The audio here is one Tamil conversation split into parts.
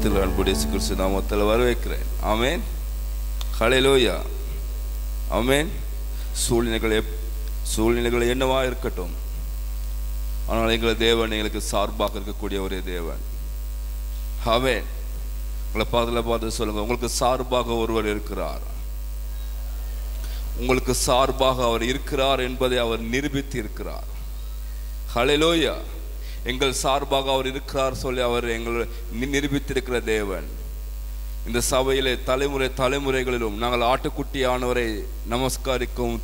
நாமத்தில் அன்புடைய இயேசு கிறிஸ்து நாமத்தில் வரவேற்கிறேன். ஆமென். ஹல்லேலூயா. ஆமென். சூழ்நிலைகள் என்னவா இருக்கட்டும், ஆனால் எங்களை தேவன் எங்களுக்கு சார்பாக இருக்கக்கூடிய ஒரே தேவன். ஆமென். உங்களை பார்த்து சொல்லுங்க, உங்களுக்கு சார்பாக ஒருவர் இருக்கிறார். உங்களுக்கு சார்பாக அவர் இருக்கிறார் என்பதை அவர் நிரூபித்து இருக்கிறார். ஹல்லேலூயா. எங்கள் சார்பாக அவர் இருக்கிறார் சொல்லி அவர் எங்களை நிரூபித்திருக்கிற தேவன். இந்த சபையிலே தலைமுறைகளிலும் நாங்கள் ஆட்டுக்குட்டியானவரை நமஸ்காரிக்கவும்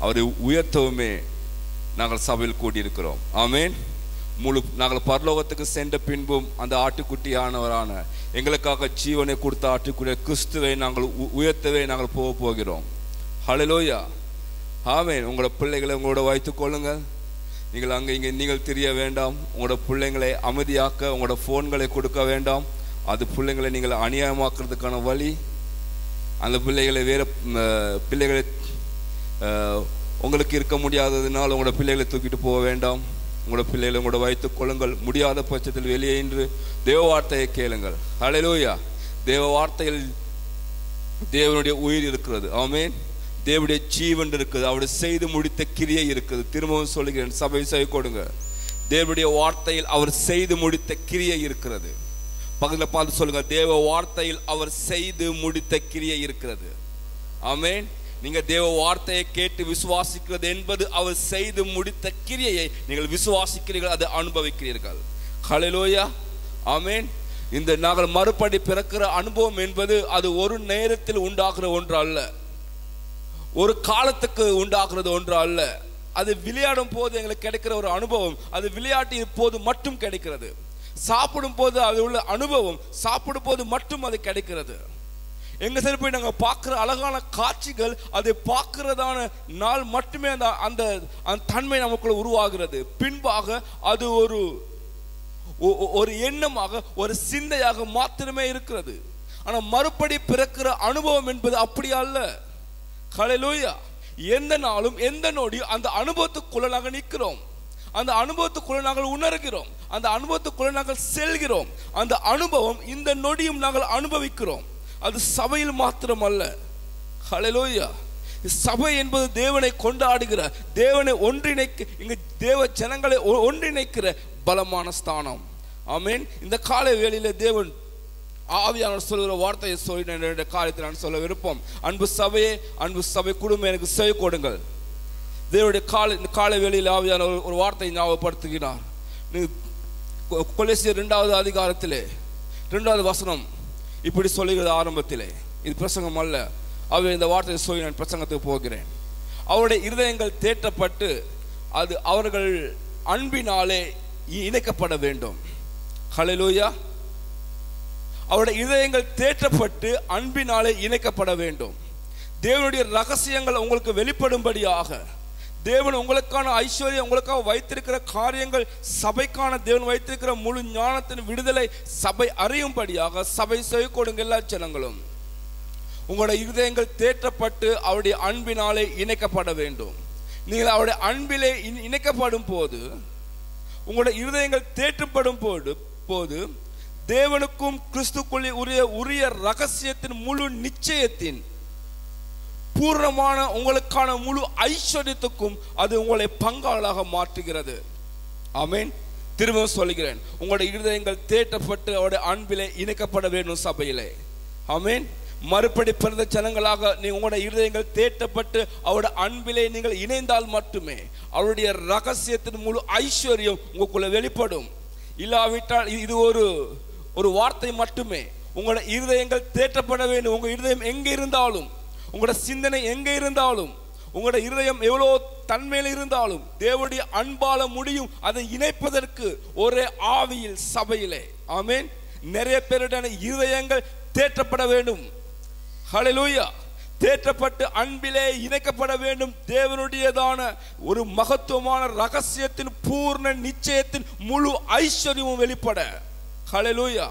அவரை உயர்த்தவுமே நாங்கள் சபையில் கூடியிருக்கிறோம். ஆமென். நாங்கள் பரலோகத்துக்கு சென்ற பின்பும் அந்த ஆட்டுக்குட்டியானவரான எங்களுக்காக ஜீவனை கொடுத்த ஆட்டுக்குட்டிய கிறிஸ்துவை நாங்கள் உயர்த்தவே நாங்கள் போகிறோம். ஹல்லேலூயா. ஆமென். உங்களோட பிள்ளைகளை உங்களோட வைத்துக் கொள்ளுங்கள். நீங்கள் அங்கே இங்கே நீங்கள் தெரிய வேண்டாம். உங்களோட பிள்ளைங்களை அமைதியாக்க உங்களோட ஃபோன்களை கொடுக்க வேண்டாம். அது பிள்ளைங்களை நீங்கள் அநியாயமாக்குறதுக்கான வழி. அந்த பிள்ளைகளை வேறு பிள்ளைகளை உங்களுக்கு இருக்க முடியாததுனால் உங்களோட பிள்ளைகளை தூக்கிட்டு போக வேண்டாம். உங்களோட பிள்ளைகளை உங்களோட வைத்துக் கொள்ளுங்கள். முடியாத பட்சத்தில் வெளியே இன்று தேவ வார்த்தையை கேளுங்கள். ஹல்லேலூயா. தேவ வார்த்தையில் தேவனுடைய உயிர் இருக்கிறது. ஆமென். தேவனுடைய ஜீவன் இருக்குது. அவருடைய செய்து முடித்த கிரியை இருக்குது. திரும்பவும் சொல்லுகிறேன், சபை செய்ய கொடுங்க. தேவனுடைய வார்த்தையில் அவர் செய்து முடித்த கிரியை இருக்கிறது. பக்கத்தில் பார்த்து சொல்லுங்க, தேவ வார்த்தையில் அவர் செய்து முடித்த கிரியை இருக்கிறது. ஆமென். நீங்க தேவ வார்த்தையை கேட்டு விசுவாசிக்கிறது என்பது அவர் செய்து முடித்த கிரியையை நீங்கள் விசுவாசிக்கிறீர்கள், அதை அனுபவிக்கிறீர்கள். ஹல்லேலூயா. ஆமென். இந்த நாங்கள் மறுபடி பிறக்கிற அனுபவம் என்பது அது ஒரு நேரத்தில் உண்டாகிற ஒன்று அல்ல, ஒரு காலத்துக்கு உண்டாகிறது ஒன்று அல்ல. அது விளையாடும் போது எங்களுக்கு கிடைக்கிற ஒரு அனுபவம், அது விளையாட்டின் போது மட்டும் கிடைக்கிறது. சாப்பிடும் போது அது உள்ள அனுபவம் சாப்பிடும் போது மட்டும் அது கிடைக்கிறது. எங்க சரி போய் நாங்கள் பார்க்குற அழகான காட்சிகள், அதை பார்க்கிறதான நாள் மட்டுமே அந்த தன்மை நமக்குள்ள உருவாகிறது. பின்பாக அது ஒரு எண்ணமாக ஒரு சிந்தையாக மாத்திரமே இருக்கிறது. ஆனால் மறுபடி பிறக்கிற அனுபவம் என்பது அப்படி அல்ல. ஹல்லேலூயா. எந்த நாளும் எந்த நொடியும் அந்த அனுபவத்துக்குள்ள நாங்கள் நிற்கிறோம், அந்த அனுபவத்துக்குள்ள நாங்கள் உணர்கிறோம், அந்த அனுபவத்துக்குள்ள நாங்கள் செல்கிறோம். அந்த அனுபவம் இந்த நொடியும் நாங்கள் அனுபவிக்கிறோம். அது சபையில் மாத்திரம் அல்ல. ஹல்லேலூயா. சபை என்பது தேவனை கொண்டாடுகிற, தேவனை ஒன்றிணைக்க, இங்கு தேவ ஜனங்களை ஒன்றிணைக்கிற பலமான ஸ்தானம். ஆமென். இந்த காலை வேளையில தேவன் ஆவியானவர் சொல்கிற வார்த்தையை சொல்லி காரியத்தை நான் சொல்ல விருப்பம். அன்பு சபையே, அன்பு சபை குடும்பம், எனக்கு செவி கொடுங்கள். தேவனுடைய இந்த காலை வேளையில் ஆவியானவர் ஒரு வார்த்தையை ஞாபகப்படுத்துகிறார். கொலோசியர் 2வது அதிகாரத்திலே 2வது வசனம் இப்படி சொல்லுகிறது. ஆரம்பத்திலே இது பிரசங்கம் அல்ல, அவர் இந்த வார்த்தையை சொல்லி நான் பிரசங்கத்துக்கு போகிறேன். அவருடைய இருதயங்கள் தேற்றப்பட்டு அது அவர்கள் அன்பினாலே இணைக்கப்பட வேண்டும். ஹல்லேலூயா. அவருடைய இதயங்கள் தேற்றப்பட்டு அன்பினாலே இணைக்கப்பட வேண்டும். தேவனுடைய ரகசியங்கள் உங்களுக்கு வெளிப்படும்படியாக, தேவன் உங்களுக்கான ஐஸ்வர்யம், உங்களுக்காக வைத்திருக்கிற காரியங்கள், சபைக்கான தேவன் வைத்திருக்கிற முழு ஞானத்தின் விடுதலை சபை அறியும்படியாக சபை செய்ய கொடுங்க. எல்லா ஜனங்களும் உங்களுடைய இருதயங்கள் தேற்றப்பட்டு அவருடைய அன்பினாலே இணைக்கப்பட வேண்டும். நீங்கள் அவருடைய அன்பிலே இணைக்கப்படும் போது, உங்களுடைய இருதயங்கள் தேற்றப்படும் போது தேவனுக்கும் கிறிஸ்துக்குள்ளே உரிய ரகசியத்தின் முழு நிச்சயத்தின் பூர்ணமான உங்களுக்கான முழு ஐஸ்வர்யத்துக்கும் அது உங்களை பங்காளாக மாற்றுகிறது. ஆமென். திரும்பவும் சொல்கிறேன், உங்களுடைய இருதயங்கள் தேற்றப்பட்டு அவருடைய அன்பிலே இணைக்கப்பட வேண்டும் சபையிலே. ஆமென். மறுபடி பிறந்த ஜனங்களாக நீ உங்களுடைய இருதயங்கள் தேற்றப்பட்டு அவருடைய அன்பிலே நீங்கள் இணைந்தால் மட்டுமே அவருடைய ரகசியத்தின் முழு ஐஸ்வர்யம் உங்களுக்குள்ள வெளிப்படும். இல்லாவிட்டால் இது ஒரு வார்த்தை மட்டுமே. உங்களோட இருதயங்கள் தேற்றப்பட வேண்டும். உங்க இருதயம் எங்கே இருந்தாலும், உங்களோட சிந்தனை எங்கே இருந்தாலும், உங்களோட இருதயம் எவ்வளோ தன்மையில் இருந்தாலும் தேவனுடைய அன்பால முடியும் அதை இணைப்பதற்கு ஒரே ஆவியில் சபையிலே. ஆமென். நிறைய பேருடைய இருதயங்கள் தேற்றப்பட வேண்டும். ஹல்லேலூயா. தேற்றப்பட்டு அன்பிலே இணைக்கப்பட வேண்டும். தேவனுடையதான ஒரு மகத்துவமான ரகசியத்தின் பூர்ண நிச்சயத்தின் முழு ஐஸ்வர்யமும் வெளிப்பட. ஹல்லேலூயா.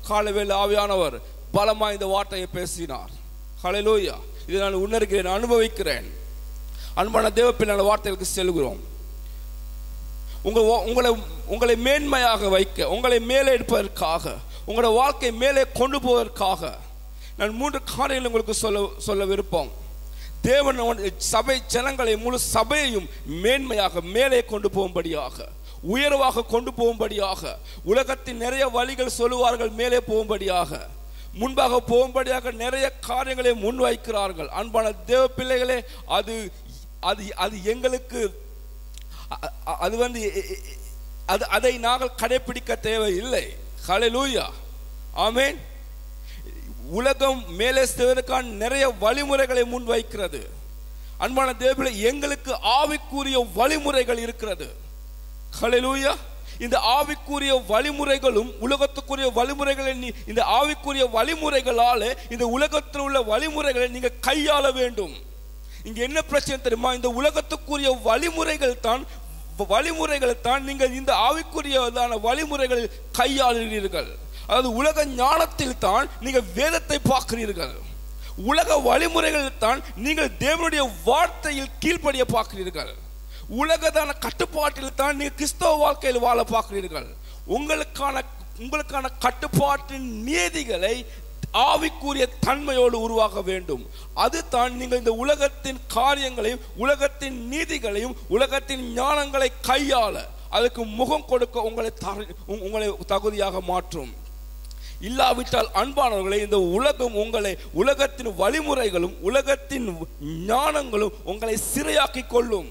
காலைவேளை ஆவியானவர் பலமா இந்த வார்த்தையை பேசினார். ஹல்லேலூயா. இதை நான் உணர்கிறேன், அனுபவிக்கிறேன். அன்பான தேவ பிள்ளைகள், வார்த்தைகளுக்கு செல்கிறோம். உங்களை மேன்மையாக வைக்க, உங்களை மேலே எடுப்பதற்காக, உங்களோட வாழ்க்கை மேலே கொண்டு போவதற்காக நான் 3 காரியங்கள் உங்களுக்கு சொல்ல விருப்பம். தேவன் சபை ஜனங்களை, முழு சபையையும் மேன்மையாக மேலே கொண்டு போகும்படியாக, உயர்வாக கொண்டு போகும்படியாக, உலகத்தின் நிறைய வழிகள் சொல்லுவார்கள் மேலே போகும்படியாக, முன்பாக போகும்படியாக நிறைய காரியங்களை முன்வைக்கிறார்கள். அன்பான தேவ பிள்ளைகளே, அது அது அது எங்களுக்கு அதை நாங்கள் கடைபிடிக்க தேவையில்லை. ஹல்லேலூயா, ஆமென். உலகம் மேலே செல்வதற்கான நிறைய வழிமுறைகளை முன்வைக்கிறது. அன்பான தேவர்களே, எங்களுக்கு ஆவிக்குரிய வழிமுறைகள் இருக்கிறது. ஹல்லேலூயா. இந்த ஆவிக்குரிய வழிமுறைகளும் உலகத்துக்குரிய வழிமுறைகளை இந்த ஆவிக்குரிய வழிமுறைகளாலே இந்த உலகத்தில் உள்ள வழிமுறைகளை நீங்க கையாள வேண்டும். இங்க என்ன பிரச்சனை தெரியுமா? இந்த உலகத்துக்குரிய வழிமுறைகள் தான் நீங்கள் இந்த ஆவிக்குரியதான வழிமுறைகளில் கையாளுகிறீர்கள். அதாவது உலக ஞானத்தில் தான் நீங்கள் வேதத்தை பார்க்கிறீர்கள். உலக வழிமுறைகளில் தான் நீங்கள் தேவனுடைய வார்த்தையில் கீழ்ப்படிய பார்க்கிறீர்கள். உலகதான கட்டுப்பாட்டில் தான் நீங்கள் கிறிஸ்தவ வாழ்க்கையில் வாழ பார்க்கிறீர்கள். உங்களுக்கான கட்டுப்பாட்டின் நீதிகளை ஆவிக்குரிய தன்மையோடு உருவாக வேண்டும். அதுதான் நீங்கள் இந்த உலகத்தின் காரியங்களையும் உலகத்தின் நீதிகளையும் உலகத்தின் ஞானங்களை கையாள அதுக்கு முகம் கொடுக்க உங்களை தகுதியாக மாற்றும். இல்லாவிட்டால் அன்பானவர்களை, இந்த உலகம் உலகத்தின் வழிமுறைகளும் உலகத்தின் ஞானங்களும் உங்களை சிறையாக்கி கொள்ளும்.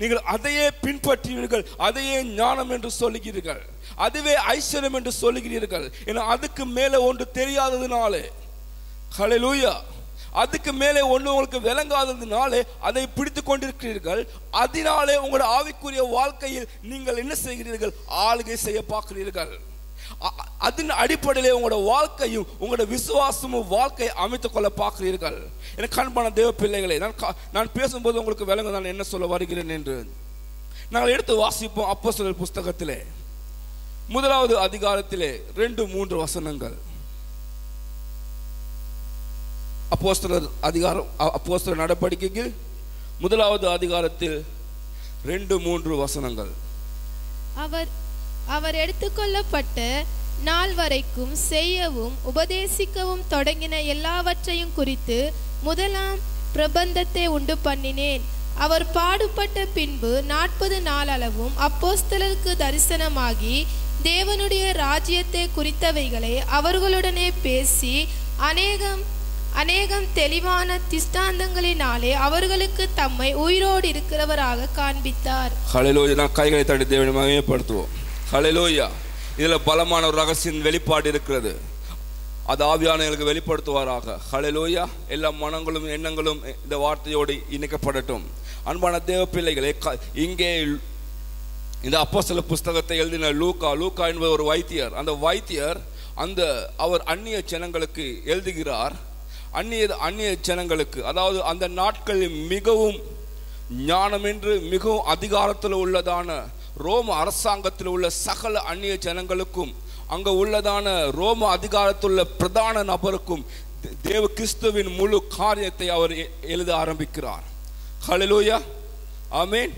நீங்கள் அதையே பின்பற்றுவீர்கள், அதையே ஞானம் என்று சொல்லுகிறீர்கள், அதுவே ஐஸ்வர்யம் என்று சொல்லுகிறீர்கள். ஏன்னா அதுக்கு மேலே ஒன்று தெரியாததுனாலே, ஹல்லேலூயா, அதுக்கு மேலே ஒன்று உங்களுக்கு விளங்காததுனாலே அதை பிடித்து கொண்டிருக்கிறீர்கள். அதனாலே உங்களோட ஆவிக்குரிய வாழ்க்கையில் நீங்கள் என்ன செய்கிறீர்கள்? ஆளுகை செய்ய பார்க்கிறீர்கள். அதன் அடிப்படையிலே உங்களோட வாழ்க்கையும் உங்களோட விசுவாசமும் வாழ்க்கையை அமைத்துக் கொள்ள பார்க்கிறீர்கள். எனக்கு அன்பான தேவ பிள்ளைகளை, நான் பேசும்போது உங்களுக்கு விளங்க நான் என்ன சொல்ல வருகிறேன் என்று நாங்கள் எடுத்து வாசிப்போம். அப்போஸ்தலர் புஸ்தகத்திலே 1வது அதிகாரத்திலே 2-3 வசனங்கள். அப்போஸ்தலர் நடபடிக்கைக்கு 1வது அதிகாரத்தில் 2-3 வசனங்கள். அவர் எடுத்துக்கொள்ளப்பட்ட நாள் வரைக்கும் செய்யவும் உபதேசிக்கவும் தொடங்கின எல்லாவற்றையும் குறித்து முதலாம் பிரபந்தத்தை உண்டு பண்ணினேன். அவர் பாடுபட்ட பின்பு 40 நாள் அளவும் அப்போஸ்தலருக்கு தரிசனமாகி தேவனுடைய ராஜ்யத்தை குறித்தவைகளை அவர்களுடனே பேசி அநேகம் தெளிவான திஷ்டாந்தங்களினாலே அவர்களுக்கு தம்மை உயிரோடு இருக்கிறவராக காண்பித்தார். ஹல்லேலூயா. நான் கைகளை தட்டி தேவனை மகிமைப்படுத்துவோம். ஹல்லேலூயா. இதில் பலமான ஒரு ரகசியம் வெளிப்பாடு இருக்கிறது. அது ஆவியானவர்களுக்கு வெளிப்படுத்துவாராக. ஹல்லேலூயா. எல்லா மனங்களும் எண்ணங்களும் இந்த வார்த்தையோடு இணைக்கப்படட்டும். அன்பான தேவ பிள்ளைகளே, இங்கே இந்த அப்போஸ்தலர் புஸ்தகத்தை எழுதின லூக்கா என்பவர் ஒரு வைத்தியர். அந்த வைத்தியர் அவர் அந்நிய ஜனங்களுக்கு எழுதுகிறார். அந்நிய ஜனங்களுக்கு, அதாவது அந்த நாட்களில் மிகவும் ஞானம் என்று மிகவும் அதிகாரத்தில் உள்ளதான ரோம அரசாங்கத்தில் உள்ள சகல அந்நிய ஜனங்களுக்கும் அங்க உள்ளதான ரோம அதிகாரத்தில் உள்ள பிரதான நபருக்கும் தேவ கிறிஸ்துவின் முழு காரியத்தை அவர் எழுத ஆரம்பிக்கிறார். ஹல்லேலூயா, ஆமென்.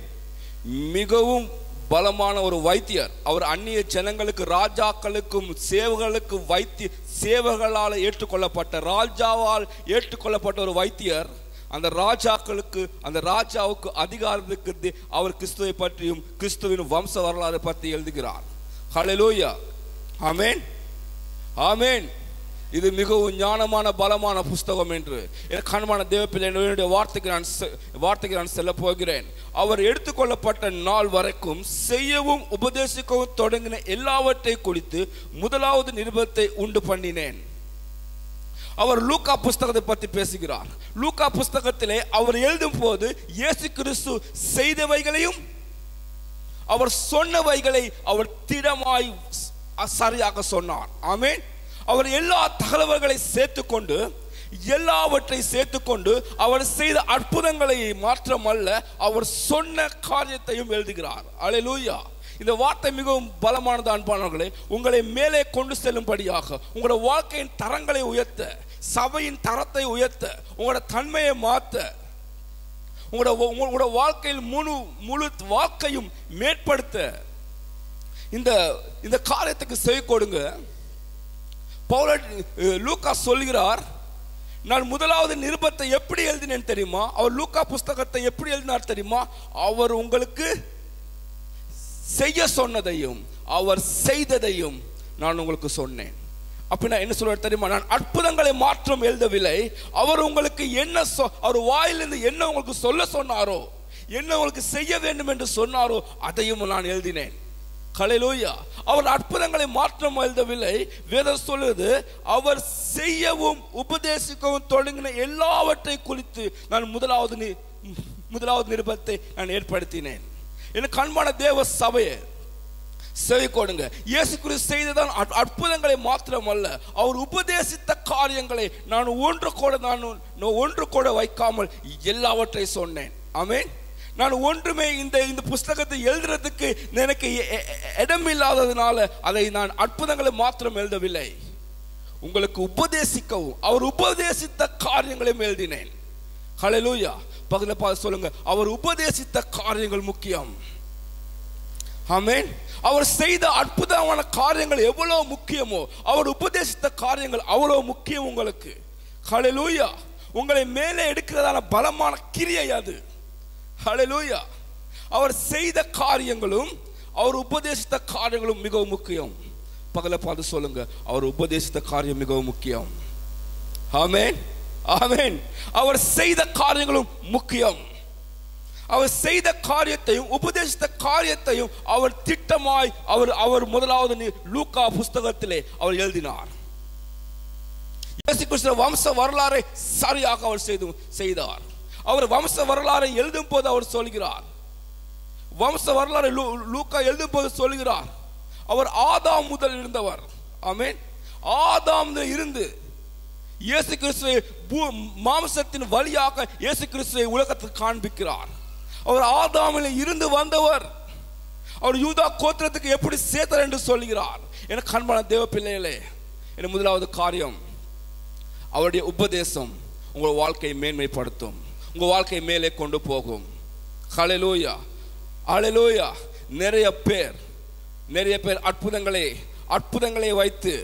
மிகவும் பலமான ஒரு வைத்தியர். அவர் அந்நிய ஜனங்களுக்கு, ராஜாக்களுக்கும் சேவகளால் ஏற்றுக்கொள்ளப்பட்ட, ராஜாவால் ஏற்றுக்கொள்ளப்பட்ட ஒரு வைத்தியர். அந்த ராஜாவுக்கு அதிகாரத்துக்கு அவர் கிறிஸ்துவை பற்றியும் கிறிஸ்துவின் வம்ச வரலாறு பற்றி எழுதுகிறார். ஹல்லேலூயா, ஆமென், ஆமென். இது மிகவும் ஞானமான பலமான புஸ்தகம் என்று கண்மான தேவப்பிள்ளைய வார்த்தைக்கு நான் செல்ல போகிறேன். அவர் எடுத்துக்கொள்ளப்பட்ட நாள் வரைக்கும் செய்யவும் உபதேசிக்கவும் தொடங்கின எல்லாவற்றை குறித்து முதலாவது நிருபத்தை உண்டு பண்ணினேன். அவர் லூக்கா புஸ்தகத்தை பற்றி பேசுகிறார். லூக்கா புஸ்தகத்திலே அவர் எழுதும் போது இயேசு கிறிஸ்து செய்தவைகளையும் அவர் சொன்னவைகளை அவர் திடமாய் சரியாக சொன்னார். ஆமென். அவர் எல்லா தகவல்களை சேர்த்துக்கொண்டு அவர் செய்த அற்புதங்களை மாற்றமல்ல, அவர் சொன்ன காரியத்தையும் எழுதுகிறார். அல்லேலூயா. இந்த வார்த்தை மிகவும் பலமானது அன்பானவர்களே. உங்களை மேலே கொண்டு செல்லும்படியாக, உங்களோட வாழ்க்கையின் தரங்களை உயர்த்த, சபையின் தரத்தை உயர்த்த, உங்களோட தன்மையை மாற்ற, உங்களோட வாழ்க்கையில் முழு வாழ்க்கையும் மேற்படுத்த இந்த காரியத்துக்கு செவி கொடுங்க. லூக்கா சொல்கிறார், நான் முதலாவது நிருபத்தை எப்படி எழுதினேன் தெரியுமா? அவர் லூக்கா புஸ்தகத்தை எப்படி எழுதினார் தெரியுமா? அவர் உங்களுக்கு செய்ய சொன்னதையும் அவர் செய்ததையும் நான் உங்களுக்கு சொன்னேன். அப்படின்னா என்ன சொல்றார் தெரியுமா? நான் அற்புதங்களை மாற்றம் எழுதவில்லை. அவர் உங்களுக்கு என்ன அவர் வாயிலிருந்து என்ன உங்களுக்கு சொல்ல சொன்னாரோ, என்ன உங்களுக்கு செய்ய வேண்டும் என்று சொன்னாரோ அதையும் நான் எழுதினேன். ஹல்லேலூயா. அவர் அற்புதங்களை மாற்றம் எழுதவில்லை. வேதம் சொல்லுது, அவர் செய்யவும் உபதேசிக்கவும் தொடங்கின எல்லாவற்றை குறித்து நான் முதலாவது நிருபத்தை நான் ஏற்படுத்தினேன். எனக்கு அன்பான தேவ சபையே, செவி கொடுங்க. இயேசு கிறிஸ்து செய்ததான் அற்புதங்களை மாத்திரமல்ல, அவர் உபதேசித்த காரியங்களை நான் ஒன்று கூட வைக்காமல் எல்லாவற்றையும் சொன்னேன். ஆமென். நான் ஒன்றுமே இந்த புஸ்தகத்தை எழுதுறதுக்கு எனக்கு இடம் இல்லாததுனால அதை நான் அற்புதங்களை மாத்திரம் எழுதவில்லை, உங்களுக்கு உபதேசிக்கவும் அவர் உபதேசித்த காரியங்களையும் எழுதினேன். ஹல்லேலூயா. பக்கத்துல பார்த்து சொல்லுங்க, அவர் உபதேசித்த காரியங்கள் முக்கியம். ஆமென். அவர் செய்த அற்புதமான காரியங்கள் எவ்வளவு முக்கியமோ அவர் உபதேசித்த காரியங்கள் அவ்வளவு முக்கியம் உங்களுக்கு. ஹல்லேலூயா. உங்களை மேலே எடுக்கிறதான பலமான கிரியை அது. ஹல்லேலூயா. அவர் செய்த காரியங்களும் அவர் உபதேசித்த காரியங்களும் மிகவும் முக்கியம். பகல பார்த்து சொல்லுங்க, அவர் உபதேசித்த காரியம் மிகவும் முக்கியம். ஆமென், ஆமென். அவர் செய்த காரியங்களும் முக்கியம். அவர் செய்த காரியத்தையும் உபதேசித்த காரியத்தையும் அவர் திட்டமாய் அவர் முதலாவது லூக்கா புஸ்தகத்திலே அவர் எழுதினார். இயேசு கிறிஸ்து வம்ச வரலாறை சரியாக அவர் செய்தார். அவர் வம்ச வரலாறை எழுதும் போது அவர் சொல்கிறார், வம்ச வரலாறை லூக்கா எழுதும் போது சொல்கிறார், அவர் ஆதாம் முதல் இருந்தவர். ஆமென். ஆதாம் இருந்து இயேசு கிறிஸ்துவை மாம்சத்தின் வழியாக இயேசு கிறிஸ்துவை உலகத்துக்கு காண்பிக்கிறார். அவர் ஆதாமில் இருந்து வந்தவர். அவர் யூதா கோத்திரத்துக்கு எப்படி சேர்த்தார் என்று சொல்கிறார். எனக்கு அன்பான தேவ பிள்ளைகளே, என் முதலாவது காரியம், அவருடைய உபதேசம் உங்கள் வாழ்க்கையை மேன்மைப்படுத்தும், உங்கள் வாழ்க்கையை மேலே கொண்டு போகும். ஹல்லேலூயா, ஹல்லேலூயா. நிறைய பேர் அற்புதங்களை வைத்து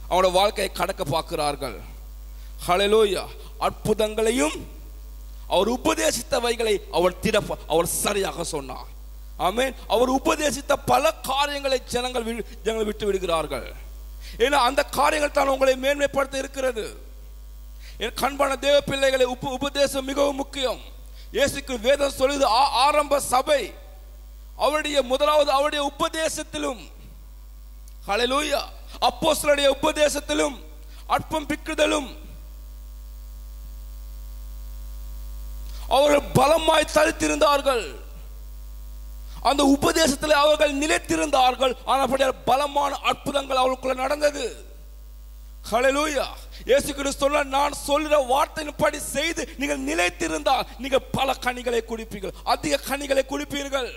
அவனோட வாழ்க்கையை கடக்க பார்க்கிறார்கள். ஹல்லேலூயா. அற்புதங்களையும் அவர் உபதேசித்தவைகளை அவர் சரியாக சொன்னார். ஆமென். அவர் உபதேசித்த பல காரியங்களை ஜனங்கள் விட்டு விடுகிறார்கள். ஏன்னா அந்த காரியங்கள் தான் உங்களை மேன்மைப்படுத்த இருக்கிறது. என் அன்பான தேவ பிள்ளைகளை, உபதேசம் மிகவும் முக்கியம். இயேசுக்கு வேதம் சொல்லுது, ஆரம்ப சபை அவருடைய உபதேசத்திலும், ஹல்லேலூயா, அப்போஸ்தலருடைய உபதேசத்திலும் அற்பம் பிக்குதலும் அவர்கள் பலமாய் தரித்திருந்தார்கள். அந்த உபதேசத்தில் அவர்கள் நிலைத்திருந்தார்கள். ஆனால் பலமான அற்புதங்கள் அவர்களுக்குள்ள நடந்தது. ஹல்லேலூயா. இயேசு கிறிஸ்து சொன்னார், நான் சொல்ற வார்த்தையின்படி செய்து நீங்கள் நிலைத்திருந்தால் நீங்கள் பல கனிகளை குடிப்பீர்கள், அதிக கனிகளை குடிப்பீர்கள்.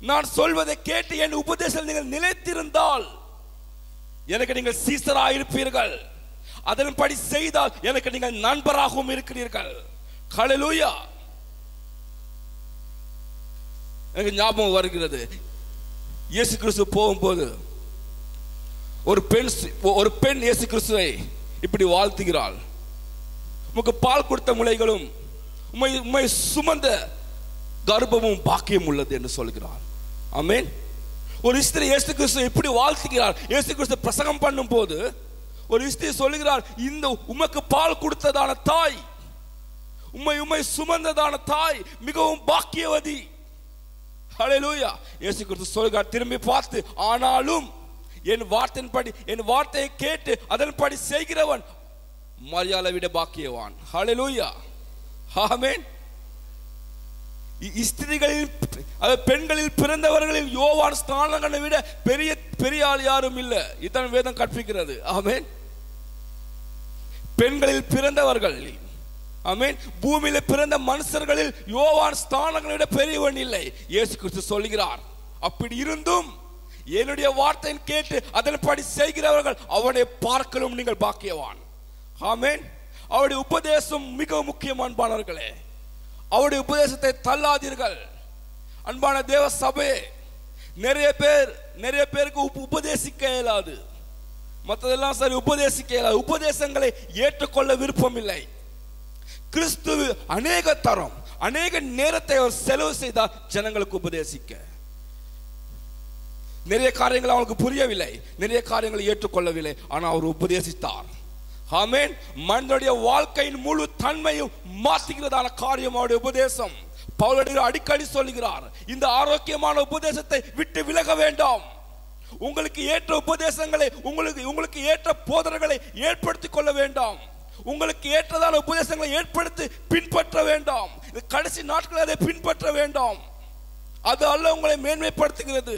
நான் சொல்வதை கேட்டு என் உபதேசத்தில் நீங்கள் நிலைத்திருந்தால் எனக்கு நீங்கள் சீசராக இருப்பீர்கள். அதன்படி செய்தால் எனக்கு நீங்கள் நண்பராகவும் இருக்கிறீர்கள். ஹல்லேலூயா. எனக்கு ஞாபகம் வருகிறது, இயேசு கிறிஸ்து போகும்போது ஒரு பெண் இயேசு கிறிஸ்துவை இப்படி வாழ்த்துகிறாள். உமக்கு பால் கொடுத்த முலைகளும் உம்மை சுமந்த கர்ப்பமும் பாக்கியம் உள்ளது என்று சொல்கிறார். ஆமென். ஒரு ஸ்திரீ இயேசு கிறிஸ்து இப்படி வாழ்த்துகிறார். இயேசு கிறிஸ்து பிரசங்கம் பண்ணும் போது ஒரு ஸ்திரீ சொல்லுகிறார், இந்த உமக்கு பால் கொடுத்ததான தாய், உம்மை சுமந்ததான தாய் மிகவும் பாக்கியவதி. ஹல்லேலூயா. இயேசு கிறிஸ்து சொல்கிறார் திரும்பி பார்த்து, ஆனாலும் என் வார்த்தையை கேட்டு அதன்படி செய்கிறவன் மரியாதை விட பாக்கியவான். ஹல்லேலூயா. ஆமென். ஸ்திரீகளில் பெண்களில் பிறந்தவர்களில் யோவான் ஸ்நானகனை விட பெரிய ஆள் யாரும் இல்லை. இதான் வேதம் கற்பிக்கிறது. ஆமென். பெண்களில் பிறந்தவர்கள், ஆமென், பூமியில பிறந்த மனுஷர்களில் யோவான் ஸ்நானகனை விட பெரியவன் இல்லை. இயேசு கிறிஸ்து சொல்கிறார், அப்படி இருந்தும் என்னுடைய வார்த்தையை கேட்டு அதன்படி செய்கிறவர்கள் அவனை பார்க்கலும் நீங்கள் பாக்கியவான். ஆமென். அவருடைய உபதேசம் மிக முக்கியம் அன்பானவர்களே. அவருடைய உபதேசத்தை தள்ளாதீர்கள். அன்பான தேவ சபையே, நிறைய பேருக்கு உபதேசிக்க இயலாது. மற்றதெல்லாம் சரி உபதேசிக்க உபதேசங்களை ஏற்றுக்கொள்ள விருப்பம் இல்லை. கிறிஸ்து அநேக தரம் அநேக நேரத்தை அவர் செலவு செய்தார் ஜனங்களுக்கு உபதேசிக்க. நிறைய காரியங்கள் அவங்களுக்கு புரியவில்லை, நிறைய காரியங்களை ஏற்றுக்கொள்ளவில்லை, ஆனால் அவர் உபதேசித்தார். ஆமென். மனிதனுடைய வாழ்க்கையின் முழு தன்மையும் மாற்றுகிறதான காரியம் அவருடைய உபதேசம். பவுல் அடிக்கடி சொல்லுகிறார், இந்த ஆரோக்கியமான உபதேசத்தை விட்டு விலக வேண்டாம். உங்களுக்கு ஏற்ற உபதேசங்களை உங்களுக்கு ஏற்ற போதனைகளை ஏற்படுத்திக் கொள்ள வேண்டாம். உங்களுக்கு ஏற்றதான உபதேசங்களை ஏற்படுத்தி பின்பற்ற வேண்டாம். கடைசி நாட்களில் அதை பின்பற்ற வேண்டாம். அது அல்ல உங்களை மேன்மைப்படுத்துகிறது.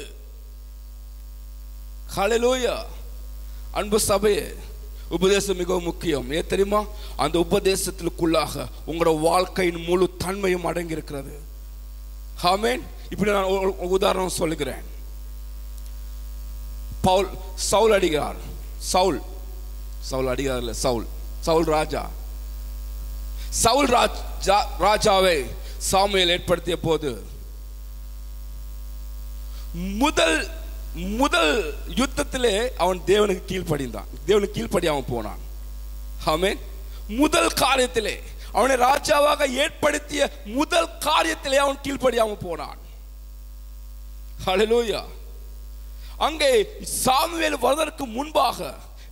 ஹல்லேலூயா. அன்பு சபையே, உபதேசம் மிகவும் முக்கியம். ஏன் தெரியுமா? அந்த உபதேசத்திற்குள்ளாக உங்களோட வாழ்க்கையின் முழு தன்மையும் அடங்கி இருக்கிறது. ஆமென். இப்படி நான் உதாரணம் சொல்லுகிறேன். சவுல் அடிக்கிறார். சவுல் அடிக்கிறார் இல்ல, சவுல் ராஜா. சவுல் ராஜாவை சாமுவேல் ஏற்படுத்திய போது முதல் யுத்தத்திலே அவன் தேவனுக்கு கீழ்ப்படிந்தான். தேவனுக்கு கீழ்ப்படியாம போனான். ஆமென். முதல் காரியத்திலே அவனை ராஜாவாக ஏற்படுத்திய முதல் காரியத்திலே அவன் கீழ்ப்படியாம போனான். ஹல்லேலூயா. அங்கே சாமுவேல் வருவதற்கு முன்பாக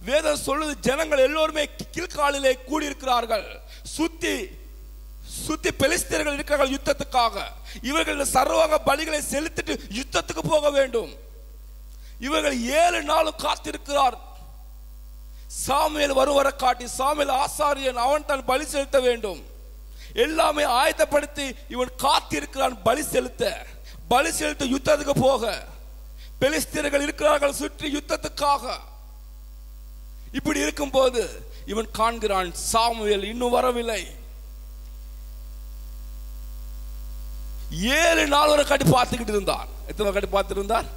வேதம் சொல்லுது, ஜனங்கள் எல்லோருமே கில்காலிலே கூடியிருக்கிறார்கள். சுத்தி பெலிஸ்தர்கள் இருக்கிறார்கள் யுத்தத்துக்காக. இவர்கள் சர்வாங்க பலிகளை செலுத்திட்டு யுத்தத்துக்கு போக வேண்டும். இவர்கள் 7 நாளும் காத்திருக்கிறார். சாமுவேல் வருவரை காட்டி, சாமுவேல் ஆசாரியன், அவன் தான் பலி செலுத்த வேண்டும். எல்லாமே ஆயத்தப்படுத்தி இவன் காத்திருக்கிறான் பலி செலுத்த யுத்தத்துக்கு போக. பெலிஸ்தர்கள் இருக்கிறார்கள் சுற்றி யுத்தத்துக்காக. இப்படி இருக்கும் போது இவன் காண்கிறான், சாமுவேல் இன்னும் வரவில்லை. 7 நாள் வரை காட்டி பார்த்துக்கிட்டு இருந்தார். எத்தனை காட்டி பார்த்துருந்தார்?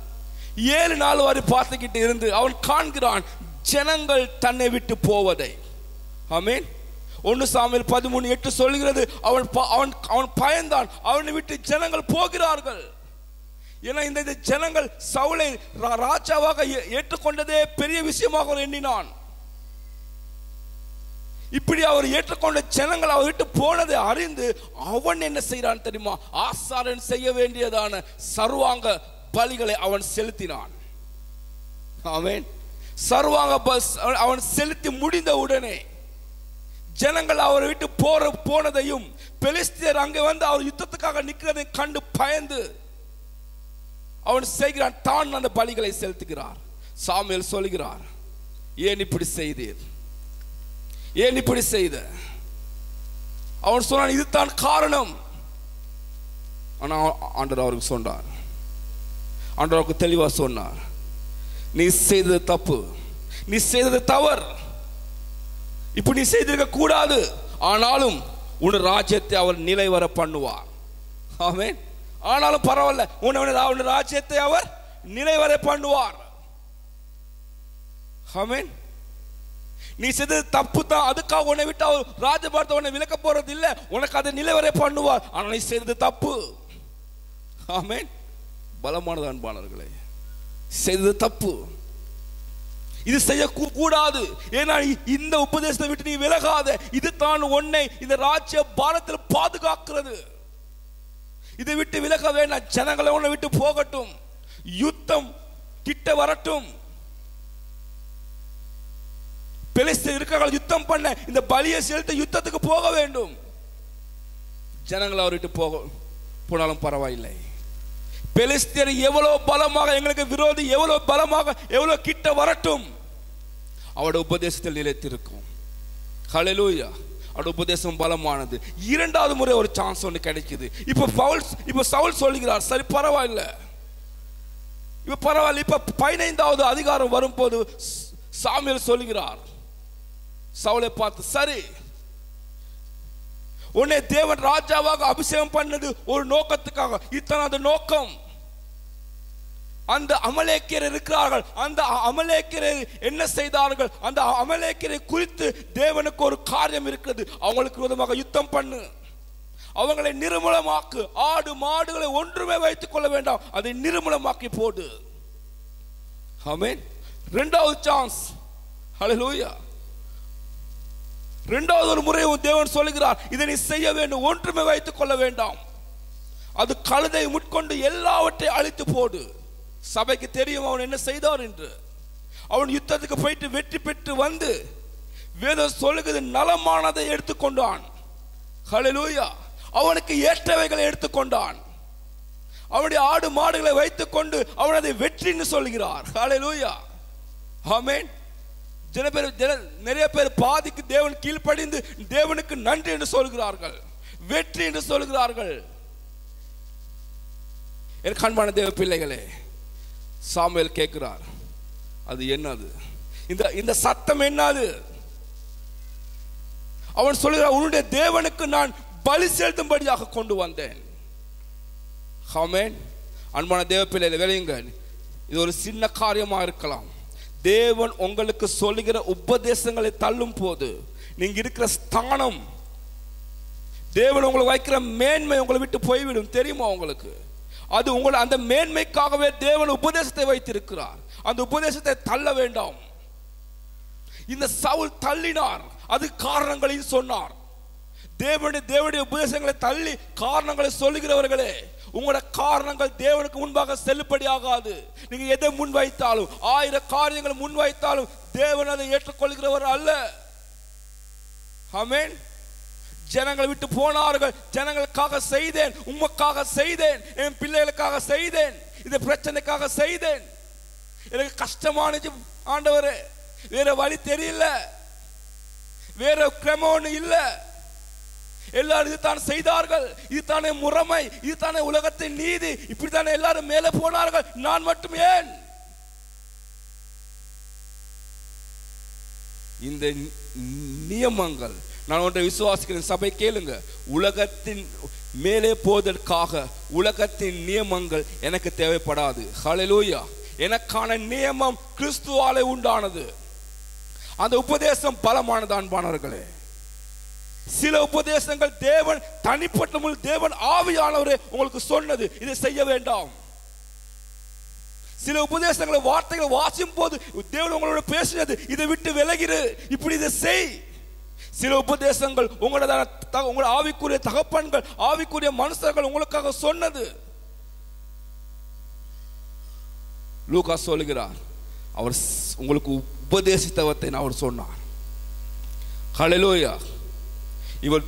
7 நாள் வரை பார்த்துக்கிட்டு இருந்து அவன் காண்கிறான் ஜனங்கள் தன்னை விட்டு போவதை. ஆமென். 1 சாமுவேல் 13:8 சொல்கிறது, அவன் பயந்தான், அவனை விட்டு ஜனங்கள் போகிறார்கள். ஏன்னா இந்த ஜனங்கள் சவுலை ராஜாவாக ஏற்றுக்கொண்டதே பெரிய விஷயமாக எண்ணினான். இப்படி அவர் ஏற்றுக்கொண்ட ஜனங்கள் அவர் விட்டு போனதை அறிந்து அவன் என்ன செய்யறான் தெரியுமா? ஆசாரியன் செய்ய வேண்டியதான சர்வாங்க பலிகளை அவன் செலுத்தினான். ஆமென். சர்வாங்க அவன் செலுத்தி முடிந்த உடனே ஜனங்கள் அவரை விட்டு போனதையும் பெலிஸ்தியர் அங்கே வந்து அவர் யுத்தத்துக்காக நிற்கிறதை கண்டு பயந்து அவன் செய்கிறான், தான் அந்த பலிகளை செலுத்துகிறார். சாமுவேல் சொல்கிறார், ஏன் இப்படி செய்தீர்? ஏன் இப்படி செய்த? அவன் சொன்னான், இதுதான் காரணம். ஆனால் ஆண்டவர் அவருக்கு சொன்னார், ஆண்டவருக்கு தெளிவா சொன்னார், நீ செய்தது தப்பு, நீ செய்தது தவறு, இப்படி நீ செய்திருக்க கூடாது. ஆனாலும் உன் ராஜ்யத்தை அவர் நிலை வர பண்ணுவார். ஆமென். ஆனாலும் பரவாயில்ல, உன் ராஜ்யத்தை அவர் நிலை வர பண்ணுவார். ஆமென். நீ செய்தது தப்பு தான், அதுக்காக உன்னை விட்டு அவர் ராஜபாரத்தை உன்னை விலக்க போறது இல்லை, உனக்கு அதை நிலை வரை பண்ணுவார். ஆனால் நீ செய்தது தப்பு. ஆமென். பலமானது அன்பானவர்களே, செய்தது தப்பு, இது செய்யக்கூடாது. ஏன்னா இந்த உபதேசத்தை விட்டு நீ விலகாத. இது தான் உன்னை இந்த ராஜ்ய பாரத்தில் பாதுகாக்கிறது. இதை விட்டு விலக வேண்டாம். ஜனங்களை உன்னை விட்டு போகட்டும், யுத்தம் கிட்ட வரட்டும், பெலிஸ்தர் இருக்கிறார்கள் யுத்தம் பண்ண, இந்த பலியை செலுத்த யுத்தத்துக்கு போக வேண்டும். ஜனங்களை அவர் விட்டு போனாலும் பரவாயில்லை. பெலிஸ்தர் எவ்வளவு பலமாக எங்களுக்கு விரோதி, எவ்வளவு பலமாக எவ்வளவு கிட்ட வரட்டும், அவருடைய உபதேசத்தில் நிலைத்திருக்கும். ஹல்லேலூயா. அவருடைய உபதேசம் பலமானது. 2வது முறை ஒரு சான்ஸ் ஒன்று கிடைக்குது. இப்ப சவுல் சொல்லுகிறார், சரி பரவாயில்ல, இப்ப பரவாயில்ல. இப்ப 15வது அதிகாரம் வரும்போது சாமுவேல் சொல்லுகிறார் சவுலை பார்த்து, சரி, உன்னை தேவன் ராஜாவாக அபிஷேகம் பண்ணது ஒரு நோக்கத்துக்காக. இத்தனை அந்த நோக்கம். அந்த அமலேக்கியர் இருக்கிறார்கள், அந்த அமலேக்கியரை என்ன செய்தார்கள்? அந்த அமலேக்கியரை குறித்து தேவனுக்கு ஒரு காரியம் இருக்கிறது. அவங்களுக்கு விதமாக யுத்தம் பண்ணு, அவங்களை நிர்மூலமாக்கு. ஆடு மாடுகளை ஒன்றுமே வைத்துக் கொள்ள வேண்டாம், அதை நிர்மூலமாக்கி போடு. ஆமென். 2வது சான்ஸ் ஹல்லேலூயா. இரண்டாவது ஒரு முறை தேவன் சொல்லுகிறார், இதை நீ செய்ய வேண்டும், ஒன்றுமே வைத்துக் கொள்ள வேண்டாம், அது கழுதை முட்கொண்டு எல்லாவற்றையும் அழித்து போடு. சபைக்கு தெரியும் அவன் என்ன செய்தார் என்று. அவன் யுத்தத்துக்கு போயிட்டு வெற்றி பெற்று வந்து வேதம் சொல்லுகிறது நலமானதை எடுத்துக்கொண்டான். ஹல்லேலூயா. அவனுக்கு ஏற்றவைகளை எடுத்துக்கொண்டான். அவனுடைய ஆடு மாடுகளை வைத்துக் கொண்டு அவன் அதை வெற்றின்னு சொல்கிறார். ஹல்லேலூயா. ஆமென். நிறைய பேர் பாதிக்கு தேவன் கீழ்ப்படிந்து தேவனுக்கு நன்றி என்று சொல்கிறார்கள், வெற்றி என்று சொல்கிறார்கள். என் கண்பான தேவ பிள்ளைகளே, சாமுவேல் கேட்கிறார், அது என்னது, இந்த சத்தம் என்னது? அவன் சொல்கிறார், உன்னுடைய தேவனுக்கு நான் பலி செலுத்தும்படியாக கொண்டு வந்தேன். ஆமென். அன்பான தேவ பிள்ளைகளை விளையுங்க, இது ஒரு சின்ன காரியமாக இருக்கலாம். தேவன் உங்களுக்கு சொல்லுகிற உபதேசங்களை தள்ளும் போது நீங்க இருக்கிற ஸ்தானம், தேவன் உங்களுக்கு வைக்கிற மேன்மை உங்களை விட்டு போய்விடும். தெரியுமா உங்களுக்கு? அது உங்களை அந்த மேன்மைக்காகவே தேவன் உபதேசத்தை வைத்திருக்கிறார். அந்த உபதேசத்தை தள்ள வேண்டாம். இந்த சவுல் தள்ளினார், அது காரணங்களையும் சொன்னார். தேவனுடைய உபதேசங்களை தள்ளி காரணங்களை சொல்லுகிறவர்களே, உங்களோட காரணங்கள் தேவனுக்கு முன்பாக செல்லுபடி ஆகாது. நீங்க எதை முன் வைத்தாலும், 1000 காரியங்கள் முன் வைத்தாலும் தேவன் அதை ஏற்றுக்கொள்கிறவர் அல்ல. ஆமென். ஜனங்களை விட்டு போனார்கள், ஜனங்களுக்காக செய்தேன், உமக்காக செய்தேன், என் பிள்ளைகளுக்காக செய்தேன், இந்த பிரச்சனைக்காக செய்தேன், எனக்கு கஷ்டமானது ஆண்டவரே, வேற வழி தெரியல, வேற கிரமம் இல்ல, எல்லாரும் இதுதான் செய்தார்கள், இதுதானே முறைமை, இதுதானே உலகத்தின் நீதி, இப்படித்தானே எல்லாரும் மேலே போனார்கள், நான் மட்டும் ஏன்? இந்த நியமங்கள், நான் ஒன்றை விசுவாசிக்கிறேன், சபை கேளுங்க, உலகத்தின் மேலே போவதற்காக உலகத்தின் நியமங்கள் எனக்கு தேவைப்படாது. ஹல்லேலூயா. எனக்கான நியமம் கிறிஸ்துவாலே உண்டானது. அந்த உபதேசம் பலமானது அன்பானவர்களே. சில உபதேசங்கள் தேவன் தனிப்பட்ட தேவன் ஆவியானவரே உங்களுக்கு சொன்னது, இதை செய்ய வேண்டாம். சில உபதேசங்களை வார்த்தைகளை வாசிக்கும் போது தேவன் உங்களோட பேசினது, இதை விட்டு விலகிரு, இப்படி இதை செய். சில உபதேசங்கள் உங்களோட ஆவிக்குரிய தகப்பன்கள், ஆவிக்குரிய மனுஷர்கள் உங்களுக்காக சொன்னது. லூக்கா சொல்லுகிறார், அவர் உங்களுக்கு உபதேசித்தவத்தை அவர் சொன்னார். ஹல்லேலூயா. இவர்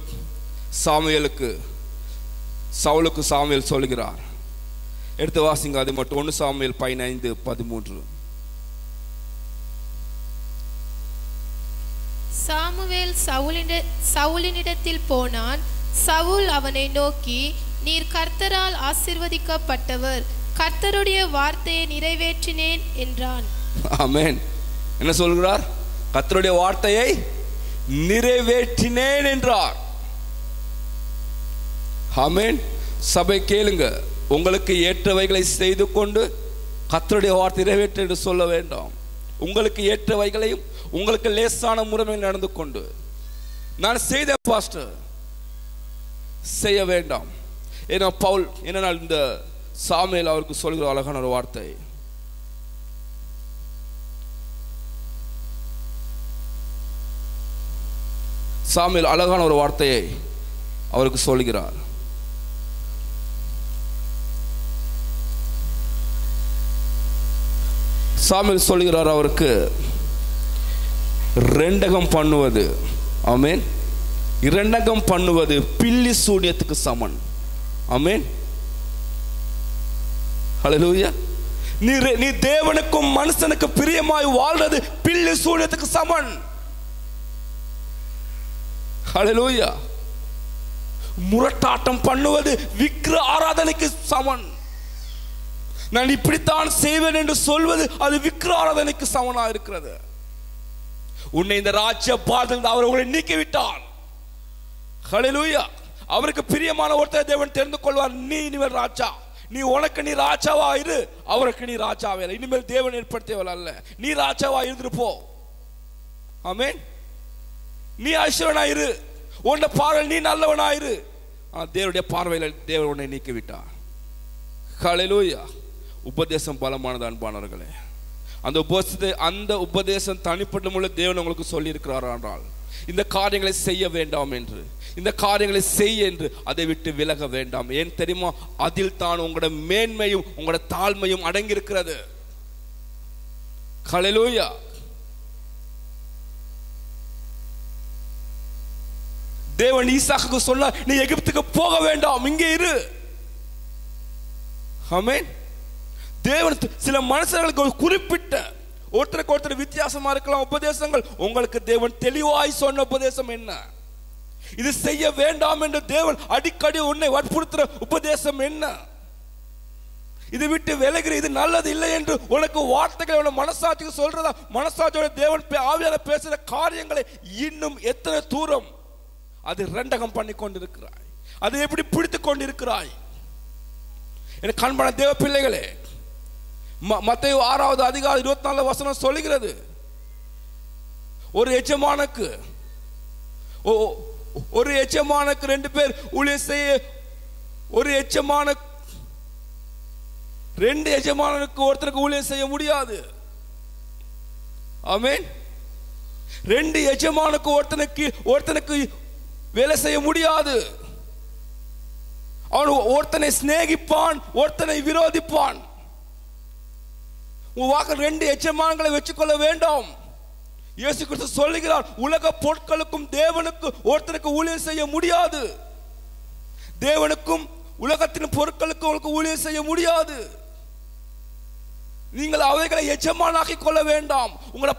சவுலுக்கு சாமுவேல் சொல்லுகிறார். எடுத்து வாசிங்க, அது மட்டும் 1 சாமுவேல் 15:13. சாமுவேல் சவுலினிடத்தில் போனான். சவுல் அவனை நோக்கி, நீர் கர்த்தரால் ஆசீர்வதிக்கப்பட்டவர், கர்த்தருடைய வார்த்தையை நிறைவேற்றினேன் என்றான். ஆமென். என்ன சொல்கிறார்? கர்த்தருடைய வார்த்தையை நிறைவேற்றினேன் என்றார். ஆமென். சபை கேளுங்க, உங்களுக்கு ஏற்றவைகளை செய்து கொண்டு கர்த்தருடைய வார்த்தை நிறைவேற்ற என்று சொல்ல வேண்டாம். உங்களுக்கு ஏற்றவைகளையும் உங்களுக்கு லேசான முறையில் நடந்து கொண்டு நான் செய்த பாஸ்டர் செய்ய வேண்டாம். ஏன்னா பவுல் என்ன இந்த சாமுவேல் அவருக்கு சொல்கிற அழகான ஒரு வார்த்தை, சாமுவேல் அழகான ஒரு வார்த்தையை அவருக்கு சொல்கிறார். சாமுவேல் சொல்கிறார் அவருக்கு, இரண்டகம் பண்ணுவது, ஆமென், இரண்டகம் பண்ணுவது பில்லி சூனியத்துக்கு சமன். ஆமென். ஹல்லேலூயா. நீ தேவனுக்கும் மனுஷனுக்கு பிரியமாய் வாழ்றது பில்லி சூனியத்துக்கு சமன். ஹல்லேலூயா. முரட்டாட்டம் பண்ணுவது விக்கிர ஆராதனைக்கு சமன். நான் இப்படித்தான் செய்வேன் என்று சொல்வது அது விக்கிர ஆராதனைக்கு சமனா இருக்கிறது. உன்னை இந்த ராஜ்ய பாதத்தில் அவர் உங்களை நீக்கிவிட்டார். ஹல்லேலூயா. அவருக்கு பிரியமான ஒருத்தர் தேவன் தெரிந்து கொள்வார். நீ இனிமேல் ராஜா, நீ உனக்கு நீ ராஜாவா இரு, அவருக்கு நீ ராஜாவே இல்லை. இனிமேல் தேவன் ஏற்படுத்தியவள் அல்ல, நீ ராஜாவா இருந்துட்டு போ. ஆமென். நீ ஐஸ்வரனாயிரு, உன்னை பார்வையில் நீ நல்லவனாயிரு. தேவனுடைய பார்வையில் தேவன் உன்னை நீக்கிவிட்டார். ஹல்லேலூயா. உபதேசம் பலமானது அன்பானவர்களே. அந்த உபதேசம் தனிப்பட்ட முறையில் தேவன் உங்களுக்கு சொல்லி இருக்கிறார் என்றால் இந்த காரியங்களை செய்ய வேண்டாம் என்று, இந்த காரியங்களை செய் என்று அதை விட்டு விலக வேண்டாம். ஏன் தெரியுமா? அதில் தான் உங்களோட மேன்மையும் உங்களோட தாழ்மையும் அடங்கி இருக்கிறது. ஹல்லேலூயா. தேவன் ஈசாக்குக்கு சொன்னார், நீ எகிப்துக்கு போக வேண்டாம், இங்கே இரு. ஆமென். தேவன் சில மனுஷர்களுக்கு குறிப்பிட்ட ஒருத்தருக்கு ஒருத்தர் வித்தியாசமா இருக்கலாம் உபதேசங்கள். உங்களுக்கு தேவன் தெளிவாய் சொன்ன உபதேசம் என்ன? இது செய்ய வேண்டாம் என்று தேவன் அடிக்கடி உன்னை வற்புறுத்துற உபதேசம் என்ன? இது விட்டு விலகிற, இது நல்லது இல்லை என்று உனக்கு வார்த்தைகளை மனசாட்சிக்கு சொல்றதா? மனசாட்சியோட தேவன் ஆவியான பேசுற காரியங்களை இன்னும் எத்தனை தூரம் அது ரெண்டகம் பண்ணி கொண்டிருக்கிறாய்? அதை எப்படி பிடித்து கொண்டிருக்கிறாய்? என் கண்பான தேவ பிள்ளைகளே, மத்தேயு 6வது அதிகாரம் 24 வசனம் சொல்லுகிறது, ஒரு எஜமானுக்கு 2 பேர் ஊழியம் செய்ய, ரெண்டு எஜமானுக்கு ஒருத்தருக்கு ஊழியம் செய்ய முடியாது. ஆமென். 2 எஜமானுக்கு ஒருத்தனுக்கு வேலை செய்ய முடியாது. அவன் ஒருத்தனை சிநேகிப்பான், ஒருத்தனை விரோதிப்பான். உன் வாக்கு 2 எஜமான்களை வச்சுக்கொள்ள வேண்டாம். இயேசு கிறிஸ்து சொல்லுகிறார், உலக பொருட்களுக்கும் தேவனுக்கு ஒருத்தருக்கு ஊழியம் செய்ய முடியாது. தேவனுக்கும் உலகத்தின் பொருட்களுக்கும் உங்களுக்கு ஊழியம் செய்ய முடியாது. நீங்கள் அவைகளை எஜமானாக்கி கொள்ள வேண்டாம். உங்களோட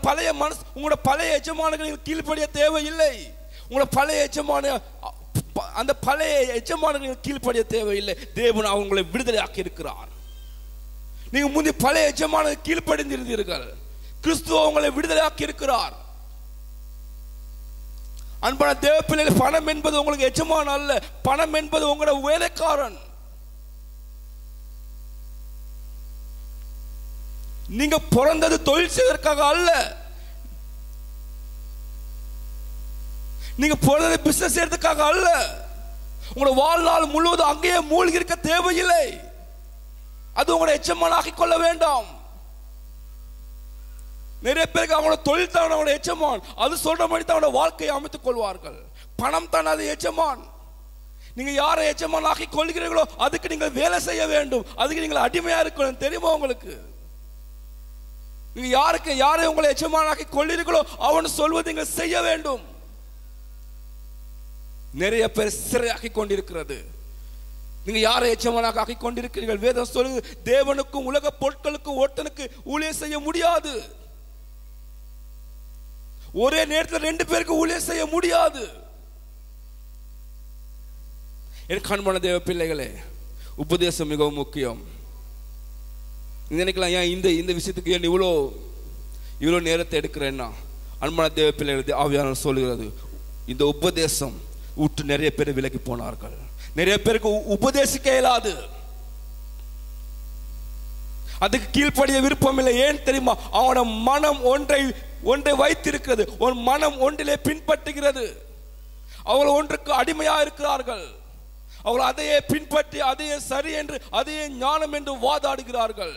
பழைய எஜமானர்கள் கீழ்ப்படிய தேவையில்லை. உங்களோட பழைய எஜமானர்கள் கீழ்ப்படிய தேவையில்லை. தேவன் அவங்களை விடுதலை ஆக்கி இருக்கிறார். நீங்க முந்தி பழைய எஜமானர்கள் கீழ்ப்படிந்திருந்தீர்கள். கிறிஸ்து அவங்களை விடுதலை ஆக்கி இருக்கிறார். அன்பான தேவ பிள்ளைகள், பணம் என்பது உங்களுக்கு எஜமான் அல்ல. பணம் என்பது உங்களோட வேலைக்காரன். நீங்க பிறந்தது தொழில் செய்வதற்காக அல்ல. நீங்க பிறந்தது பிசினஸ் செய்யறதுக்காக அல்ல. உங்களோட வாழ்நாள் முழுவதும் அங்கேயே மூழ்கி இருக்க தேவையில்லை. அது உங்களோட எச்சமானாக்கி கொள்ள வேண்டாம். நிறைய பேருக்கு அவங்களோட தொழில் தான் அவங்களோட எச்சமான். அது சொல்ற மாதிரி தான் அவங்களோட வாழ்க்கையை அமைத்துக் கொள்வார்கள். பணம் தான் அது எச்சமான். நீங்க யாரை எச்சமான் ஆக்கி கொள்கிறீர்களோ அதுக்கு நீங்கள் வேலை செய்ய வேண்டும். அதுக்கு நீங்கள் அடிமையா இருக்கணும். தெரியுமா உங்களுக்கு? நீங்க யாரை உங்களை எச்சமானாக்கி கொள்கிறீர்களோ அவன் சொல்வதை நீங்கள் செய்ய வேண்டும். நிறைய பேர் சிறையாக்கி கொண்டிருக்கிறது. நீங்க யாரை எச்சமானாக ஆக்கி கொண்டிருக்கிறீர்கள்? வேதம் சொல்லுது, தேவனுக்கும் உலக பொருட்களுக்கும் ஒருத்தனுக்கு ஊழியம் செய்ய முடியாது. ஒரே நேரத்தில் 2 பேருக்கு ஊழியம் செய்ய முடியாது. என் கண்பான தேவ பிள்ளைகளே, உபதேசம் மிகவும் முக்கியம். நினைக்கலாம், ஏன் இந்த விஷயத்துக்கு ஏன் இவ்வளோ நேரத்தை எடுக்கிறேன்னா, அன்பான தேவ பிள்ளைகள், ஆவியானவர் சொல்லுகிறது, இந்த உபதேசம் விட்டு நிறைய பேர் விலகி போனார்கள். நிறைய பேருக்கு உபதேசிக்க இயலாது. அதுக்கு கீழ்ப்படிய விருப்பம் இல்லை. ஏன் தெரியுமா? அவனோட மனம் ஒன்றை வைத்திருக்கிறது. ஒரு மனம் ஒன்றிலே பின்பற்றுகிறது. அவர்கள் ஒன்றுக்கு அடிமையா இருக்கிறார்கள். அவர்கள் அதையே பின்பற்றி அதையே சரி என்று அதையே ஞானம் என்று வாதாடுகிறார்கள்.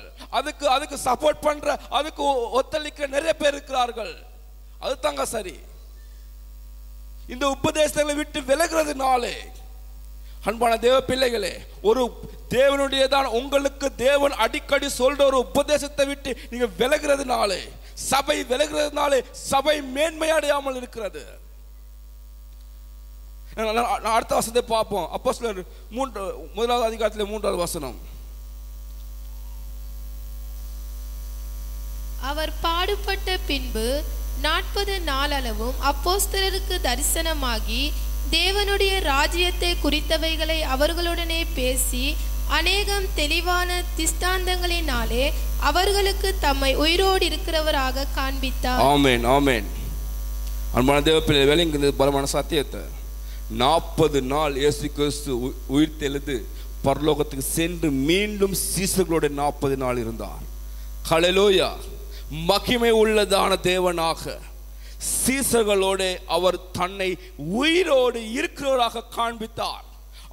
அதுக்கு சப்போர்ட் பண்ற, அதுக்கு ஒத்துழைக்கிற நிறைய பேர் இருக்கிறார்கள். அது தாங்க சரி. இந்த உபதேசங்களை விட்டு விலகிறதுனாலே, அன்பான தேவ பிள்ளைகளே, ஒரு தேவனுடையதான் உங்களுக்கு தேவன் அடிக்கடி சொல்ற ஒரு உபதேசத்தை விட்டு நீங்க விலகிறதுனாலே, சபை விலகிறதுனாலே சபை மேன்மை அடையாமல் இருக்கிறது. அடுத்த வசனத்தை பார்ப்போம். அப்போஸ்தலர் 1வது அதிகாரத்தில் 3வது வசனம். அவர் பாடுபட்ட பின்பு 40 நாளளவும் அப்போஸ்தலருக்கு தரிசனமாகி தேவனுடைய ராஜ்யத்தை குறித்தவைகளை அவர்களுடனே பேசி அநேகம் தெளிவான திஷ்டாந்தங்களினாலே அவர்களுக்கு தம்மை உயிரோடு இருக்கிறவராக காண்பித்தார். ஆமென், ஆமென். அன்பான தேவ பிள்ளைகளே, வேலைங்க பலமான சத்தியத்தை 40 நாள் இயேசு கிறிஸ்து உயிர் தெழுந்து பரலோகத்துக்கு சென்று மீண்டும் சீசர்களோடு 40 நாள் இருந்தார். ஹல்லேலூயா. மகிமை உள்ளதான தேவனாக சீசர்களோட அவர் தன்னை உயிரோடு இருக்கிறவராக காண்பித்தார்.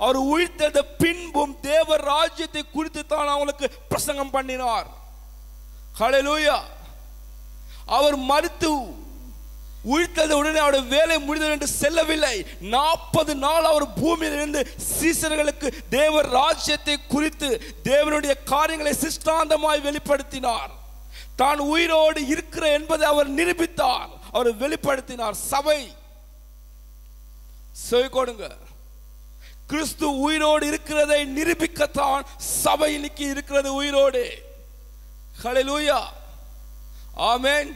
அவர் உயிர் தெழுந்த பின்பும் தேவ ராஜ்யத்தை குறித்து தான் அவங்களுக்கு பிரசங்கம் பண்ணினார். ஹல்லேலூயா. அவர் மரித்து உயிர்த்தது உடனே அவருடைய வேலை முடிந்தது என்று செல்லவில்லை. 40 நாள் அவர் பூமியில் இருந்து சீசர்களுக்கு தேவ ராஜ்யத்தை குறித்து தேவனுடைய காரியங்களை சிஷ்டாந்தமாய் வெளிப்படுத்தினார். தான் உயிரோடு இருக்கிற என்பதை அவர் நிரூபித்தார், அவர் வெளிப்படுத்தினார். சபை கொடுங்க, கிறிஸ்து உயிரோடு இருக்கிறதை நிரூபிக்கத்தான் சபை இன்னைக்கு இருக்கிறது உயிரோடு. ஹல்லேலூயா, ஆமென்.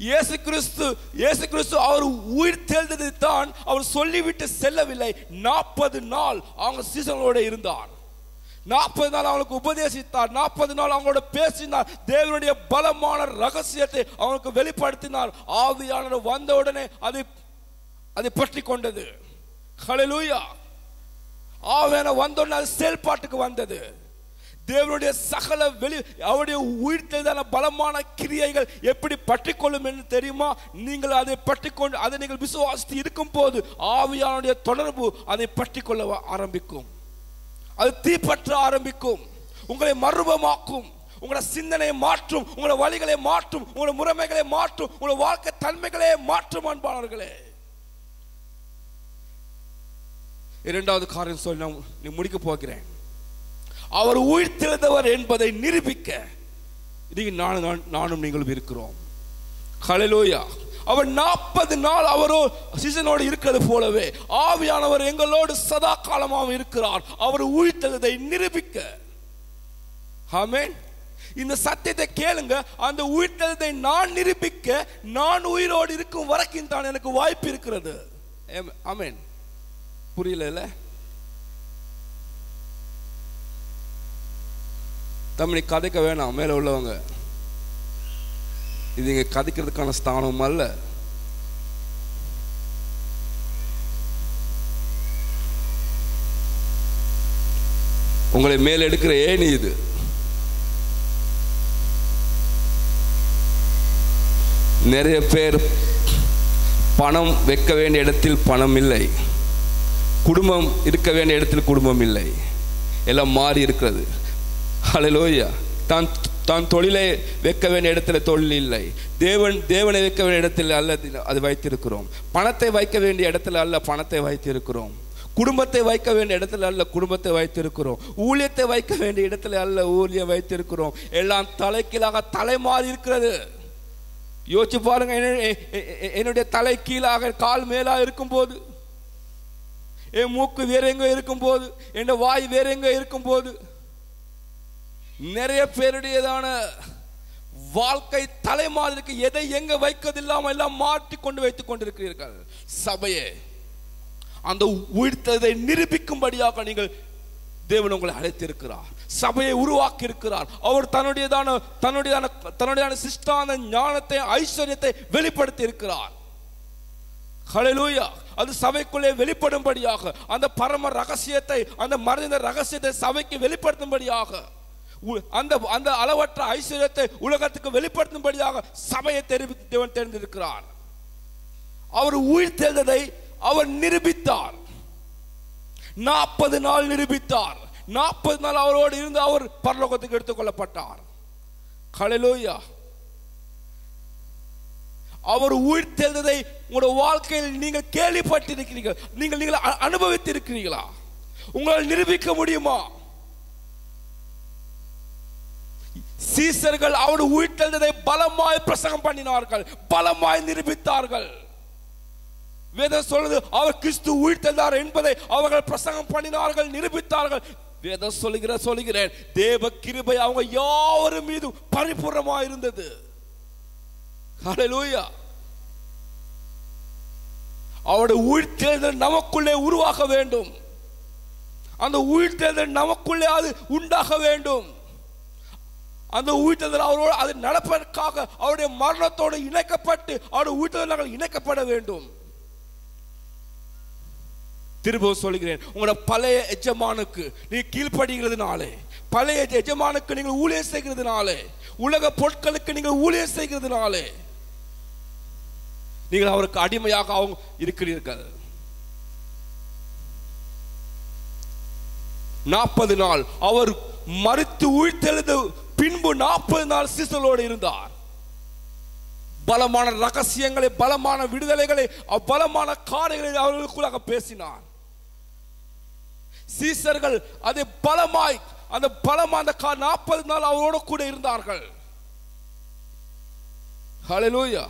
இயேசு கிறிஸ்து அவர் உயிர் தெழுந்ததை தான் அவர் சொல்லிவிட்டு செல்லவில்லை. 40 நாள் அவங்க சீசர்களோடு இருந்தார். 40 நாள் அவங்களுக்கு உபதேசித்தார். 40 நாள் அவங்களோட பேசினார். தேவனுடைய பலமான ரகசியத்தை அவங்களுக்கு வெளிப்படுத்தினார். ஆவியானவர் வந்த உடனே அதை பற்றி கொண்டது. ஹல்லேலூயா, ஆவியானவர் வந்த உடனே அது செயல்பாட்டுக்கு வந்தது. தேவனுடைய சகல அவருடைய உயிர்த்தெழுதலான பலமான கிரியைகள் எப்படி பற்றிக்கொள்ளும் என்று தெரியுமா? நீங்கள் அதை பற்றிக்கொண்டு அதை நீங்கள் விசுவாசித்து இருக்கும் போது ஆவியானுடைய தொடர்பு அதை பற்றிக்கொள்ள ஆரம்பிக்கும். அது தீப்பற்ற ஆரம்பிக்கும், உங்களை மறுரூபமாக்கும், உங்களோட சிந்தனையை மாற்றும், உங்களோட வழிகளை மாற்றும், உங்களோட முறைமைகளை மாற்றும், உங்களோட வாழ்க்கை தன்மைகளே மாற்றும். அன்பானவர்களே, இரண்டாவது காரியம் சொல்லி நான் முடிக்க போகிறேன். அவர் உயிர்த்தெழுந்தவர் என்பதை நிரூபிக்க நானும் நீங்களும் இருக்கிறோம். ஹல்லேலூயா. அவர் 40 நாள் அவரோ சீசனோடு இருக்கிறது போலவே ஆவியானவர் எங்களோடு சதா காலமாக இருக்கிறார், அவர் உயிர்த்தெழுந்ததை நிரூபிக்க. ஆமென். இந்த சத்தியத்தை கேளுங்க. அந்த உயிர்த்தெழுந்ததை நான் நிரூபிக்க நான் உயிரோடு இருக்கும் வரைக்கும் தான் எனக்கு வாய்ப்பு இருக்கிறது. ஆமென். புரியல? தமிழ் கதைக்க வேணாம். மேல உள்ளவங்க, இது இங்க கதைக்கிறதுக்கான ஸ்தானம் அல்ல. உங்களை மேல எடுக்கிற ஏணி இது. நிறைய பேர் பணம் வைக்க வேண்டிய இடத்தில் பணம் இல்லை, குடும்பம் இருக்க வேண்டிய இடத்தில் குடும்பம் இல்லை, எல்லாம் மாறி இருக்கிறது. ஹல்லேலூயா. தான் தொழிலை வைக்க வேண்டிய இடத்துல தொழில் இல்லை, தேவனை வைக்க வேண்டிய இடத்துல அல்ல அது வைத்திருக்கிறோம். பணத்தை வைக்க வேண்டிய இடத்துல அல்ல பணத்தை வைத்திருக்கிறோம். குடும்பத்தை வைக்க வேண்டிய இடத்துல அல்ல குடும்பத்தை வைத்திருக்கிறோம். ஊழியத்தை வைக்க வேண்டிய இடத்துல அல்ல ஊழியம் வைத்திருக்கிறோம். எல்லாம் தலைக்கீழாக தலை மாறி இருக்கிறது. யோசிச்சு பாருங்க. என்னுடைய தலை கீழாக கால் மேலா இருக்கும் போது, என் மூக்கு வேற எங்க இருக்கும் போது, என் வாய் வேற எங்க இருக்கும் போது, நிறைய பேருடையதான வாழ்க்கை தலை மாதிரி எதை எங்க வைக்கதில்லாமல் எல்லாம் மாற்றி கொண்டு வைத்துக் கொண்டிருக்கிறீர்கள். சபையே, அந்த உயிர்த்ததை நிரூபிக்கும்படியாக நீங்கள் தேவன் உங்களை அழைத்திருக்கிறார், சபையை உருவாக்கி இருக்கிறார். அவர் தன்னுடைய சிஷ்டான ஞானத்தை ஐஸ்வர்யத்தை வெளிப்படுத்தி இருக்கிறார். ஹல்லேலூயா. அது சபைக்குள்ளே வெளிப்படும்படியாக, அந்த பரம ரகசியத்தை, அந்த மறைந்த ரகசியத்தை சபைக்கு வெளிப்படுத்தும்படியாக, அந்த அளவற்ற ஐஸ்வர்யத்தை உலகத்துக்கு வெளிப்படுத்தும்படியாக சபையை தேவன் தெரிந்திருக்கிறார். அவர் உயிர்த்தெழுந்ததை அவர் நிரூபித்தார். 40 நாள் நிரூபித்தார். 40 நாள் அவரோடு இருந்து அவர் பரலோகத்துக்கு எடுத்துக் கொள்ளப்பட்டார். ஹல்லேலூயா. அவர் உயிர்த்தெழுந்ததை உங்களுடைய வாழ்க்கையில் நீங்கள் கேள்விப்பட்டிருக்கிறீர்கள், நீங்கள் அனுபவித்திருக்கிறீர்களா? உங்களால் நிரூபிக்க முடியுமா? சீசர்கள் அவர் உயிர்த்தெழுந்ததை பலமாய் பிரசங்கம் பண்ணினார்கள், பலமாய் நிரூபித்தார்கள். வேதம் சொல்லுது, அவர் கிறிஸ்து உயிர்த்தெழுந்தார் என்பதை அவர்கள் பிரசங்கம் பண்ணினார்கள், நிரூபித்தார்கள். வேதம் சொல்லுகிறேன், தேவ கிருபை அவங்க யாவரும் மீது பரிபூர்ணமாக இருந்தது. ஹல்லேலூயா. அவருடைய உயிர்த்தெழுதல் நமக்குள்ளே உருவாக வேண்டும். அந்த உயிர்த்தெழுதல் நமக்குள்ளே அது உண்டாக வேண்டும். அந்த உயிர்த்தெழுதல் அவரோடு அது நடப்பதற்காக அவருடைய மரணத்தோடு இணைக்கப்பட்டு அவருடைய உயிர்த்தெழுதல் நாங்கள் இணைக்கப்பட வேண்டும். திரும்பவும் சொல்கிறேன், உங்களோட பழைய எஜமானுக்கு நீங்க கீழ்ப்படுகிறதுனாலே, பழைய எஜமானுக்கு நீங்கள் ஊழியம் செய்கிறதுனாலே, உலக பொருட்களுக்கு நீங்கள் ஊழியம் செய்கிறதுனாலே நீங்கள் அவருக்கு அடிமையாக இருக்கிறீர்கள். 40 நாள் அவர் மரித்து உயிர்த்தெழுந்த பின்பு 40 நாள் சீசர்களோடு இருந்தார். பலமான ரகசியங்களை, பலமான விடுதலைகளை, பலமான காரியங்களை அவர்களுக்குள்ளாக பேசினார். சீசர்கள் அதை பலமாய் அந்த 40 நாள் அவரோடு கூட இருந்தார்கள். ஹல்லேலூயா.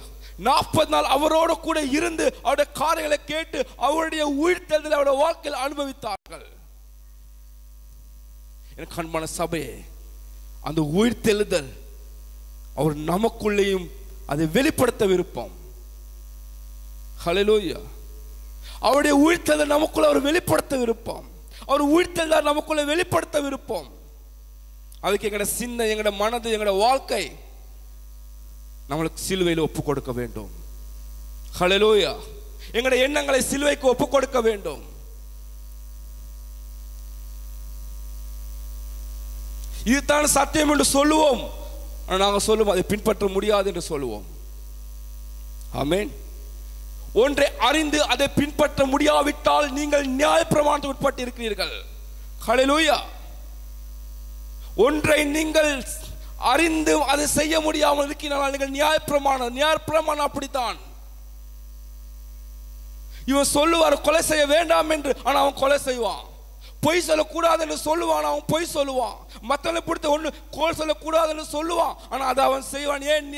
40 நாள் அவரோடு கூட இருந்து அவருடைய காரியங்களை கேட்டு அவருடைய உயிர்த்தெழுதலை அவருடைய வாழ்க்கையில் அனுபவித்தார்கள். எனக்கு அன்பான சபையே, அந்த உயிர்த்தெழுதல் அவர் நமக்குள்ளேயும் அதை வெளிப்படுத்த விருப்பம். ஹல்லேலூயா. அவருடைய உயிர்த்தெழுதல் நமக்குள்ள அவர் வெளிப்படுத்த விருப்பம். அவர் உயிர்த்தெழுதல் நமக்குள்ள வெளிப்படுத்த விருப்பம். அதுக்கு எங்கட சின்ன, எங்கட மனது, எங்கட வாழ்க்கை நம்மளுக்கு சிலுவையில் ஒப்பு கொடுக்க வேண்டும். ஹல்லேலூயா. எங்கட எண்ணங்களை சிலுவைக்கு ஒப்பு கொடுக்க வேண்டும். இதுதான் சத்தியம் என்று சொல்லுவோம். நாங்கள் சொல்லுவோம் அதை பின்பற்ற முடியாது என்று சொல்லுவோம். ஆமென். ஒன்றை அறிந்து அதை பின்பற்ற முடியாவிட்டால் நீங்கள் நியாயப்பிரமாணத்துக்கு உட்பட்டு இருக்கிறீர்கள். ஹல்லேலூயா. ஒன்றை நீங்கள் அறிந்து அதை செய்ய முடியாமல் இருக்கிறார்கள், நீங்கள் நியாயப்பிரமாணம் அப்படித்தான். இவன் சொல்லுவார் கொலை செய்ய வேண்டாம் என்று, ஆனா அவன் கொலை செய்வான். பொய் சொல்லக்கூடாது என்று சொல்லுவான், அவன் பொய் சொல்லுவான். மற்றவனை பிடித்த ஒன்று கோல் சொல்லக்கூடாது என்று சொல்லுவான், ஆனா அதை அவன் செய்வான். ஏன்?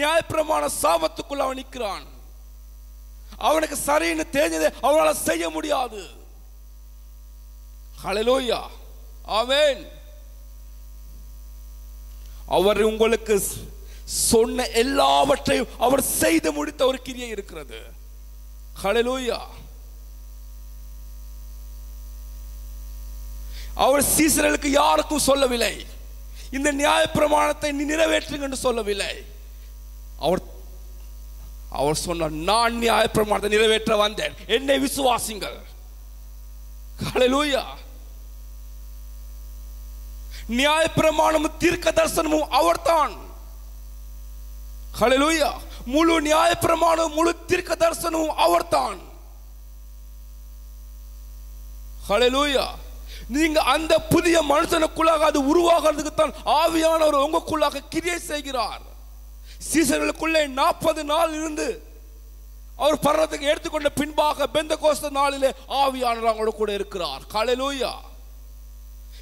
நியாயப்பிரமாண சாபத்துக்குள்ள அவன் நிற்கிறான். அவனுக்கு சரின்னு தெரிஞ்சதை அவனால் செய்ய முடியாது. ஹல்லேலூயா. ஆமென். அவர் உங்களுக்கு சொன்ன எல்லாவற்றையும் அவர் செய்து முடித்த ஒரு கிரியை இருக்கிறது. ஹல்லேலூயா. அவர் சீசர்களுக்கு யாருக்கும் சொல்லவில்லை, இந்த நியாயப்பிரமாணத்தை நீ நிறைவேற்றுங்க என்று சொல்லவில்லை. அவர் சொன்னார், நான் நியாயப்பிரமாணத்தை நிறைவேற்ற வந்தேன், என்னை விசுவாசிங்கள். ஹல்லேலூயா. நியாயப்பிரமாணமும் தீர்க்க தரிசனமும் அவர்தான். ஹல்லேலூயா. முழு நியாயப்பிரமாணமும் முழு தீர்க்க தரிசனமும் அவர்தான். ஹல்லேலூயா. நீங்க அந்த புதிய மனுஷனுக்குள்ளாக அது உருவாகிறதுக்கு தான் ஆவியானவர் உங்களுக்குள்ளாக கிரியை செய்கிறார். சீசர்களுக்குள்ளே 40 நாள் இருந்து அவர் பரலோகத்துக்கு எடுத்துக்கொண்ட பின்பாக பெந்தெகோஸ்து நாளிலே ஆவியானவர் அவங்களோட கூட இருக்கிறார். ஹல்லேலூயா.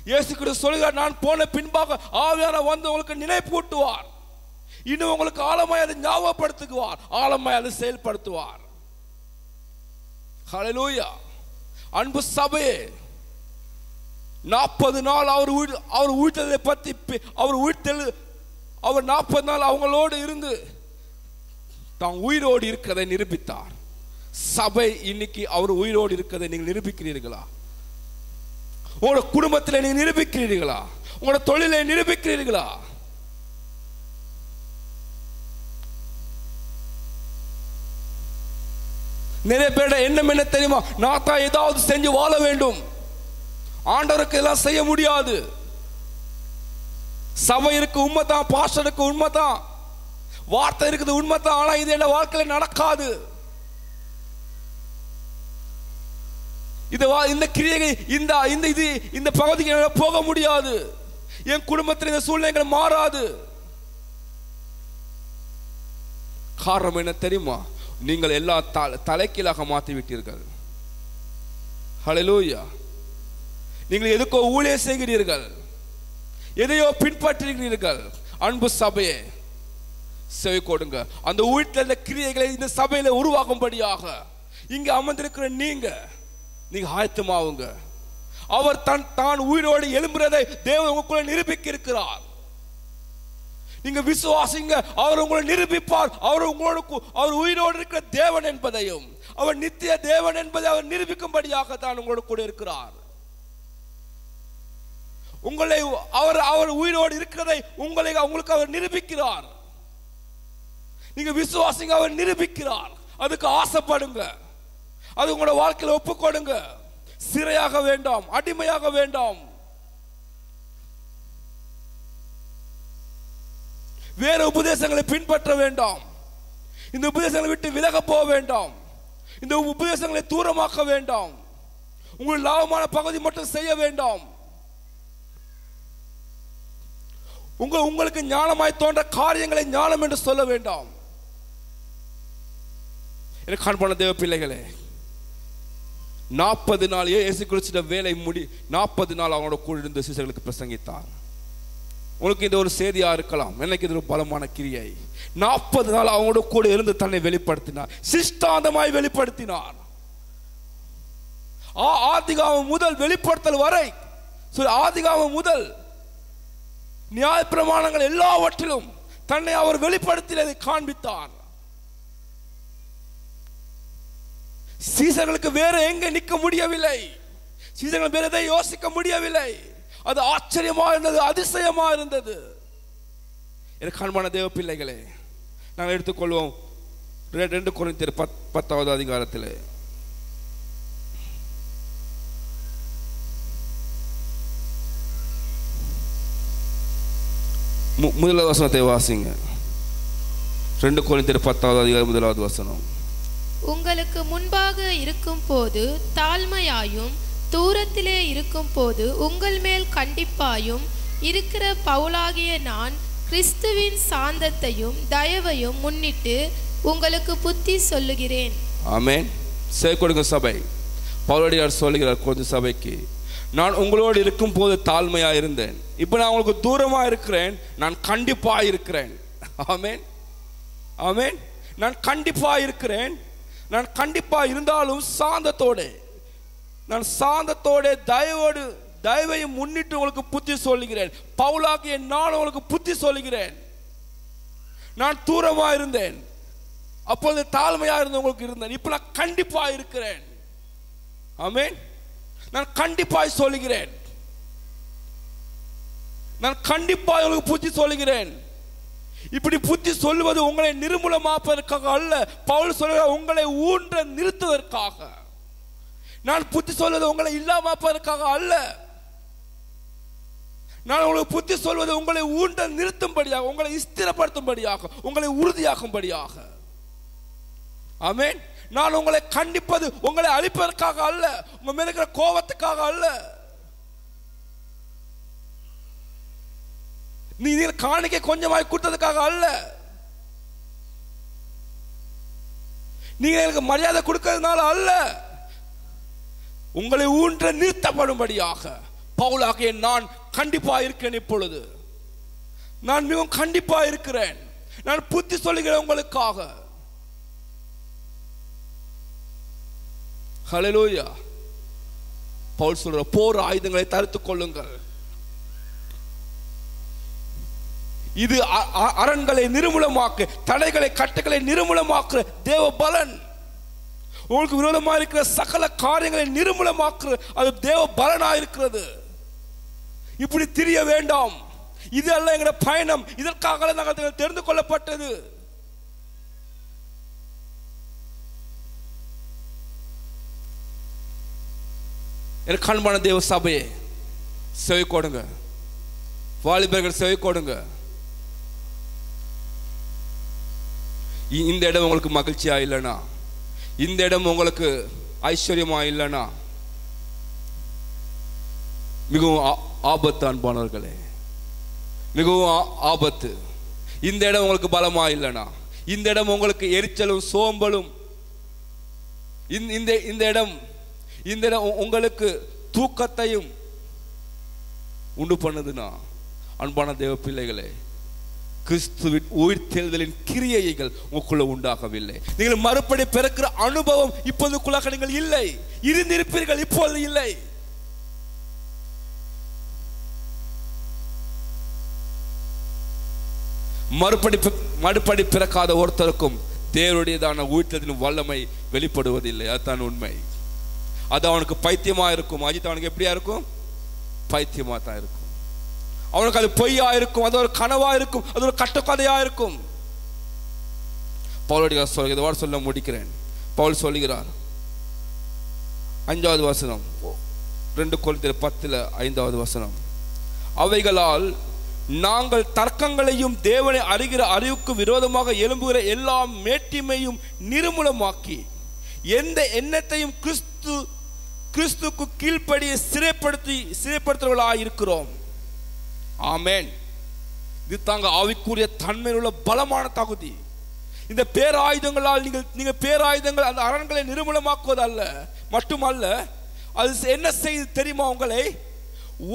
இயேசு கிறிஸ்து சொல்கிறார், நான் போன பின்பாக ஆவியானவர் வந்து உங்களுக்கு நினைப்பூட்டுவார், இன்னும் உங்களுக்கு ஆழமாய் அதை ஞாபகப்படுத்துவார், ஆழமாய் அதை செயல்படுத்துவார். ஹல்லேலூயா. அன்பு சபையே, 40 நாள் அவர் உயிர்த்தெழுதலை பற்றி அவர் 40 நாள் அவங்களோடு இருந்து தான் உயிரோடு இருக்கிறதை நிரூபித்தார். சபை இன்னைக்கு அவர் உயிரோடு இருக்கிறதை நீங்கள் நிரூபிக்கிறீர்களா? உங்களோட குடும்பத்தில் நீங்க நிரூபிக்கிறீர்களா? உங்களோட தொழிலை நிரூபிக்கிறீர்களா? நிறைய பேரோட எண்ணம் என்ன தெரியுமா? நான் தான் ஏதாவது செஞ்சு வாழ வேண்டும், ஆண்டவருக்கு எல்லாம் செய்ய முடியாது. சபை இருக்கு உண்மைதான், பாஸ்டருக்கு உண்மைதான், வார்த்தை இருக்குது உண்மைதான், ஆனா இது என்ன வாழ்க்கையில நடக்காது. இந்த கிரியைகள் இந்த பகுதிக்கு போக முடியாது, என் குடும்பத்தில் இந்த சூழ்நிலைகள் மாறாது. காரணம் என்ன தெரியுமா? நீங்கள் எல்லாம் தலைக்கீழாக மாற்றி விட்டீர்கள். ஹல்லேலூயா. நீங்கள் எதுக்கோ ஊழியம் செய்கிறீர்கள், எதையோ பின்பற்றுகிறீர்கள். அன்பு சபையே, செவி கொடுங்க. அந்த ஊழியத்தில கிரியைகளை இந்த சபையில உருவாகும்படியாக இங்க அமர்ந்திருக்கிற நீங்க ஆயத்தமாவுங்க. அவர் தான் உயிரோடு எழும்புறதை தேவன் உங்களுக்குள்ள நிரூபிக்க இருக்கிறார். நீங்க விசுவாசிங்க, அவர் உங்களை நிரூபிப்பார். அவர் உயிரோடு இருக்கிற தேவன் என்பதையும் அவர் நித்திய தேவன் என்பதை அவர் நிரூபிக்கும்படியாக தான் உங்களோட கூட இருக்கிறார். உங்களை அவர் உயிரோடு இருக்கிறதை உங்களுக்கு அவர் நிரூபிக்கிறார். நீங்க விசுவாசிங்க, அவர் நிரூபிக்கிறார். அதுக்கு ஆசைப்படுங்க, அது உங்களோட வாழ்க்கையில ஒப்புக்கொடுங்க. சிறையாக வேண்டாம், அடிமையாக வேண்டாம், வேற உபதேசங்களை பின்பற்ற வேண்டாம், இந்த உபதேசங்களை விட்டு விலக போக வேண்டாம், இந்த உபதேசங்களை தூரமாக்க வேண்டாம், உங்களுக்கு லாபமான பகுதி மட்டும் செய்ய வேண்டாம். உங்களுக்கு ஞானமாய் தோன்ற காரியங்களை ஞானம் என்று சொல்ல வேண்டாம். எனக்கு அன்பான தேவ பிள்ளைகளே, 40 நாள் இயேசு கிறிஸ்துவின் வேலை 40 நாள் அவனோட கூட இருந்து சீசர்களுக்கு பிரசங்கித்தார். உங்களுக்கு இது ஒரு செய்தியா இருக்கலாம், எனக்கு இது ஒரு பலமான கிரியை. 40 நாள் அவனோட கூட இருந்து தன்னை வெளிப்படுத்தினார், சிஷ்டாந்தமாய் வெளிப்படுத்தினார். ஆதிகாமம் முதல் வெளிப்படுத்தல் வரை, ஆதிகாமம் முதல் நியாய பிரமாணங்கள் எல்லாவற்றிலும் தன்னை அவர் வெளிப்படுத்தியதை காண்பித்தார். சீசர்களுக்கு வேற எங்க நிற்க முடியவில்லை, சீசர்கள் வேற எதை யோசிக்க முடியவில்லை. அது ஆச்சரியமா இருந்தது, அதிசயமா இருந்தது. எனக்கு அன்பான தேவ பிள்ளைகளே, நாங்கள் எடுத்துக்கொள்வோம் 2 கொரிந்தியர் 10வது அதிகாரத்தில் முதலாவது வசனத்தை வாசிங்க. 2 கொரிந்தியர் 10வது அதிகாரம் 1வது வசனம். உங்களுக்கு முன்பாக இருக்கும் போது தாழ்மையாயும் தூரத்திலே இருக்கும் போது உங்கள் மேல் கண்டிப்பாயும் இருக்கிற பவுலாகிய நான் கிறிஸ்துவின் சாந்தத்தையும் தயவையும் முன்னிட்டு உங்களுக்கு புத்தி சொல்லுகிறேன். ஆமென். சேகொடுங்க சபை. பவுலடியார் சொல்லுகிறார் கொரிந்து சபைக்கு, நான் உங்களோடு இருக்கும் போது தாழ்மையா இருந்தேன், இப்போ நான் உங்களுக்கு தூரமா இருக்கிறேன், நான் கண்டிப்பா இருக்கிறேன். ஆமென், ஆமென். நான் கண்டிப்பா இருக்கிறேன், நான் கண்டிப்பா இருந்தாலும் சாந்தத்தோட, நான் சாந்தத்தோட தயவையும் முன்னிட்டு உங்களுக்கு புத்தி சொல்லுகிறேன். பவுலாகிய நான் உங்களுக்கு புத்தி சொல்லுகிறேன். நான் தூரமா இருந்தேன், அப்போது தாழ்மையா இருந்த உங்களுக்கு இருந்தேன், இப்ப நான் கண்டிப்பா இருக்கிறேன். ஆமென். நான் கண்டிப்பாய் சொல்லுகிறேன், நான் கண்டிப்பாய் உங்களுக்கு புத்தி சொல்லுகிறேன். இப்படி புத்தி சொல்லுவது உங்களை நிர்மூலமாப்பதற்காக அல்ல, பவுல் சொல்லுகிறார் உங்களை ஊன்ற நிறுத்துவதற்காக. நான் புத்தி சொல்வது உங்களை இல்லாமப்பதற்காக அல்ல, நான் உங்களுக்கு புத்தி சொல்வது உங்களை ஊன்ற நிறுத்தும்படியாக, உங்களை ஸ்திரப்படுத்தும்படியாக, உங்களை உறுதியாக்கும்படியாக. ஆமென். நான் உங்களை கண்டிப்பது உங்களை அழிப்பதற்காக அல்ல, உங்க மேல இருக்கிற கோபத்துக்காக அல்ல, நீங்க காணிக்கை கொஞ்சமாய் கொடுத்ததுக்காக அல்ல, நீங்க எனக்கு மரியாதை கொடுக்கிறதுனால அல்ல, உங்களை ஊன்ற நிறுத்தப்படும்படியாக. பவுலாகிய நான் கண்டிப்பா இருக்கிறேன். இப்பொழுது நான் மிகவும் கண்டிப்பா இருக்கிறேன். நான் புத்தி சொல்லுகிறேன் உங்களுக்காக. ஹல்லேலூயா. பவுல் சொல்ற போர் ஆயுதங்களை தரித்துக் கொள்ளுங்கள். இது அரண்களை நிர்மூலமாக்கு, தடைகளை கட்டுகளை நிர்மூலமாக்குற தேவ பலன். உங்களுக்கு விரோதமா இருக்கிற சகல காரியங்களை நிர்மூலமாக்குற அது தேவ பலனா இருக்கிறது. இப்படி திரிய வேண்டாம், இது அல்ல எங்களுடைய பயணம், இதற்காக நாங்கள் தெரிந்து கொள்ளப்பட்டது. எனக்கு அன்பான தேவ சபையே, செவி கொடுங்க, வாலிபர்கள் செவி கொடுங்க. இந்த இடம் உங்களுக்கு மகிழ்ச்சியா இல்லைனா, இந்த இடம் உங்களுக்கு ஐஸ்வர்யமா இல்லைனா, மிகவும் ஆபத்து அன்பானவர்களே, மிகவும் ஆபத்து. இந்த இடம் உங்களுக்கு பலமா இல்லைனா, இந்த இடம் உங்களுக்கு எரிச்சலும் சோம்பலும், இந்த இடம் உங்களுக்கு தூக்கத்தையும் உண்டு பண்ணுதுன்னா, அன்பான தேவ பிள்ளைகளே, கிறிஸ்துவின் உயிர்த்தெழுதலின் கிரியைகள் உங்களுக்குள்ள உண்டாகவில்லை. நீங்கள் மறுபடி பிறக்கிற அனுபவம் இப்போதுக்குள்ளாக நீங்கள் இல்லை, இருந்திருப்பீர்கள், இப்பொழுது இல்லை. மறுபடி பிறக்காத ஒருத்தருக்கும் தேவனுடையதான உயிர்த்தெழுதலின் வல்லமை வெளிப்படுவதில்லை. அதுதான் உண்மை. அது அவனுக்கு பைத்தியமா இருக்கும். அஜித் அவனுக்கு எப்படியா இருக்கும்? பைத்தியமா தான் இருக்கும். அவனுக்கு அது பொய்யா இருக்கும், அது ஒரு கனவா இருக்கும், அது ஒரு கட்டுக்கதையா இருக்கும். பவுலடியார் சொல்ல சொல்ல முடிக்கிறேன். பவுல் சொல்லுகிறார் 5வது வசனம், 2 கொரிந்தியர் 10:5வது வசனம், அவைகளால் நாங்கள் தர்க்கங்களையும் தேவனை அறிகிற அறிவுக்கு விரோதமாக எழும்புகிற எல்லா மேட்டிமையும் நிர்மூலமாக்கி எந்த எண்ணத்தையும் கிறிஸ்துக்கு கீழ்ப்படிய சிறைப்படுத்துவர்களாக இருக்கிறோம். ஆமென். இது தாங்க ஆவிக்குரிய தன்மையில் உள்ள பலமான தகுதி. இந்த பேராயுதங்களால் நீங்கள் பேராயுதங்கள் அந்த அரண்களை நிர்மூலமாக்குவது அல்ல மட்டுமல்ல, அது என்ன செய்து தெரியுமா?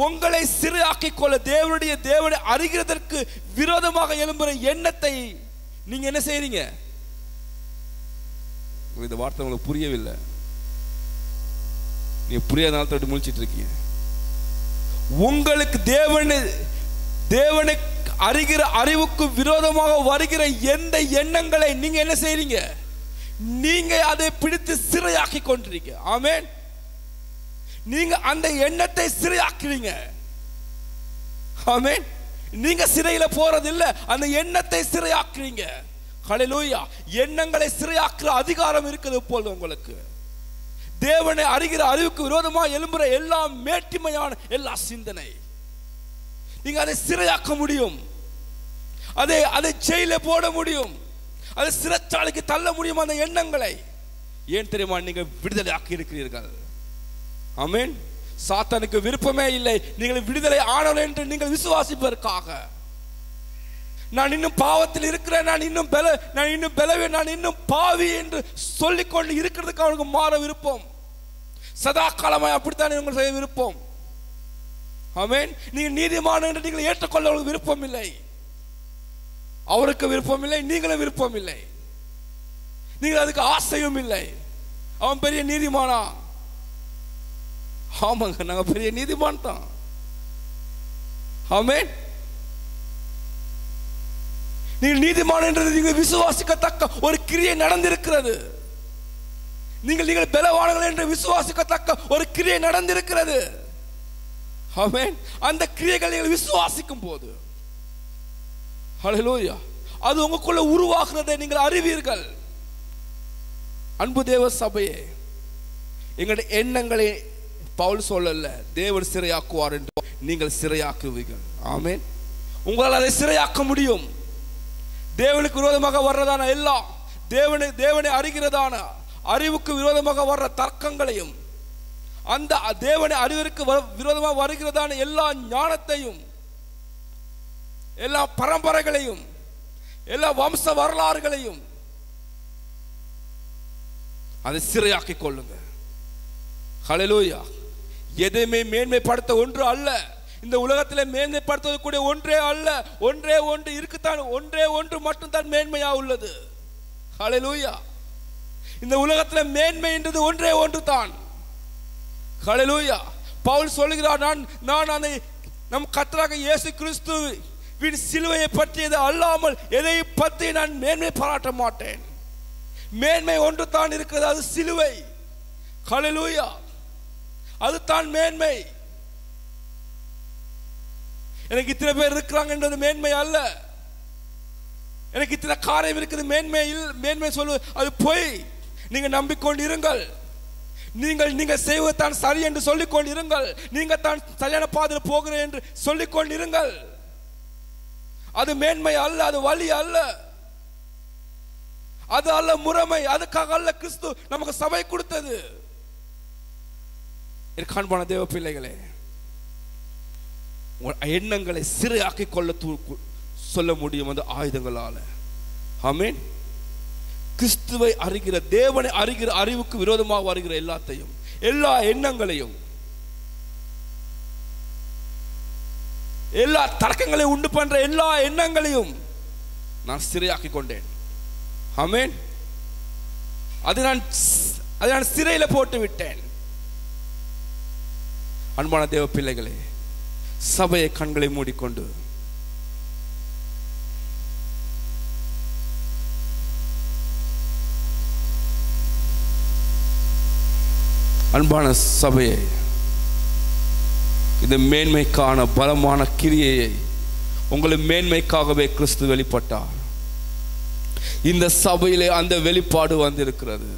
உங்களை சிறையாக்கிக் கொள்ள தேவனை அறிகிறதற்கு விரோதமாக எழும்புற எண்ணத்தை நீங்க என்ன செய்றீங்க? இந்த வார்த்தை உங்களுக்கு புரியவில்லை, நீங்க புரியாதனால தொட்டு முழிச்சிட்டு இருக்கீங்க. உங்களுக்கு தேவனை அறிகிற அறிவுக்கு விரோதமாக வருகிற எந்த எண்ணங்களை நீங்க என்ன செய்றீங்க? நீங்க அதை பிடித்து சிறையாக்கி கொண்டிருக்க. ஆமென். நீங்க அந்த எண்ணத்தை சிறையாக்குறீங்க. ஆமென். நீங்க சிறையில போறது இல்ல, அந்த எண்ணத்தை சிறையாக்குறீங்க. ஹல்லேலூயா. எண்ணங்களை சிறையாக்குற அதிகாரம் இருக்குது போல உங்களுக்கு. தேவனை அறிகிற அறிவுக்கு விரோதமாக எழும்புற எல்லா மேட்டிமையான எல்லா சிந்தனை நீங்க அதை சிறையாக்க முடியும். அதை ஜெயில போட முடியும். அதை சிறைச்சாலைக்கு தள்ள முடியும். அந்த எண்ணங்களை ஏன் தெரியுமா? நீங்க விடுதலை ஆக்கி இருக்கிறீர்கள். ஆமென். சாத்தானுக்கு விருப்பமே இல்லை நீங்கள் விடுதலை ஆனவர்கள் என்று நீங்கள் விசுவாசிப்பதற்காக. நான் இன்னும் பாவத்தில் இருக்கிறேன், நான் இன்னும் பலவீனன், நான் இன்னும் பாவி என்று சொல்லிக்கொண்டு இருக்கிறதுக்கு அவனுக்கு மாற விருப்பம். சதா காலமாய் அப்படித்தான் நீங்கள் செய்ய விருப்பம். ஆமென். நீங்கள் நீதிமான் என்று நீங்கள் ஏற்றுக்கொள்ள அவருக்கு விருப்பம் இல்லை. அவருக்கு விருப்பம் இல்லை, நீங்களும் விருப்பம் இல்லை. நீங்கள் அதுக்கு ஆசையும் இல்லை. அவன் பெரிய நீதிமானா? ஆமாங்க, நாங்க பெரிய நீதிமான் தான். ஆமென். நீங்கள் நீதிமான் என்றது நீங்கள் விசுவாசிக்கத்தக்க ஒரு கிரியை நடந்திருக்கிறது. நீங்கள் பலவான்கள் என்று விசுவாசிக்கத்தக்க ஒரு கிரியை நடந்திருக்கிறது. ஆமென். அந்த கிரியைகளை நீங்கள் விசுவாசிக்கும் போது ஹல்லேலூயா, அது உங்களுக்குள்ள உருவாகிறதை நீங்கள் அறிவீர்கள். அன்பு தேவ சபையே, எங்களுடைய எண்ணங்களை பவுல் சொல்லல தேவன் சிறையாக்குவார் என்று நீங்கள் சிறையாக்குவீர்கள். ஆமென். உங்களால் அதை சிறையாக்க முடியும். தேவனுக்கு விரோதமாக வர்றதான எல்லாம் தேவனை அறிகிறதான அறிவுக்கு விரோதமாக வர்ற தர்க்கங்களையும் அந்த தேவனை அறிவிற்கு விரோதமாக வருகிறதான எல்லா ஞானத்தையும் எல்லா பரம்பரைகளையும் எல்லா வம்ச வரலாறுகளையும் அதை சிறையாக்கிக் கொள்ளுங்க. ஹல்லேலூயா. எதையுமே மேன்மைப்படுத்த ஒன்று அல்ல. இந்த உலகத்தில் மேன்மைப்படுத்துவது கூட ஒன்றே அல்ல. ஒன்றே ஒன்று இருக்குத்தான். ஒன்றே ஒன்று மட்டும் தான் மேன்மையா உள்ளது. ஹல்லேலூயா. இந்த உலகத்தில் மேன்மை என்றது ஒன்றே ஒன்று தான். ஹல்லேலூயா. பவுல் சொல்லுகிறார், நான் அந்த நம் கர்த்தராகிய இயேசு கிறிஸ்துவின் சிலுவையை பற்றியது அல்லாமல் எதை பற்றி நான் மேன்மை பாராட்ட மாட்டேன். மேன்மை ஒன்று தான் இருக்கிறது, அது சிலுவை. ஹல்லேலூயா. அது தான் மேன்மை. எனக்கு இத்தனை பேர் இருக்கிறாங்க என்றது மேன்மை அல்ல. எனக்கு இத்தனை காரியம் இருக்குது மேன்மை சொல்வது அது பொய். நீங்க நம்பிக்கொண்டு இருங்கள். நீங்கள் செய்வது தான் சரி என்று சொல்லிக்கொண்டு இருங்கள். நீங்க தான் சரியான பாதையில் போகிறேன் என்று சொல்லிக்கொண்டு இருங்கள். அது மேன்மை அல்ல, அது வழி அல்ல, அது அல்ல முறைமை. அதுக்காக அல்ல கிறிஸ்து நமக்கு சபை கொடுத்தது. அன்பான தேவ பிள்ளைகளே, எண்ணங்களை சிறையாக்கிக் கொள்ள சொல்ல முடியும் அந்த ஆயுதங்களால. ஆமென். கிறிஸ்துவை அறிகிற தேவனை அறிகிற அறிவுக்கு விரோதமாக வருகிற எல்லாத்தையும் எல்லா எண்ணங்களையும் எல்லா தர்க்கங்களையும் உண்டு பண்ற எல்லா எண்ணங்களையும் நான் சிறையாக்கிக் கொண்டேன். ஆமென். அதை நான் சிறையில போட்டு விட்டேன். அன்பான தேவ பிள்ளைகளே, சபையை கண்களை மூடிக்கொண்டு அன்பான சபையை, இந்த மேன்மைக்கான பலமான கிரியையை உங்களை மேன்மைக்காகவே கிறிஸ்து வெளிப்பட்டார். இந்த சபையிலே அந்த வெளிப்பாடு வந்திருக்கிறது.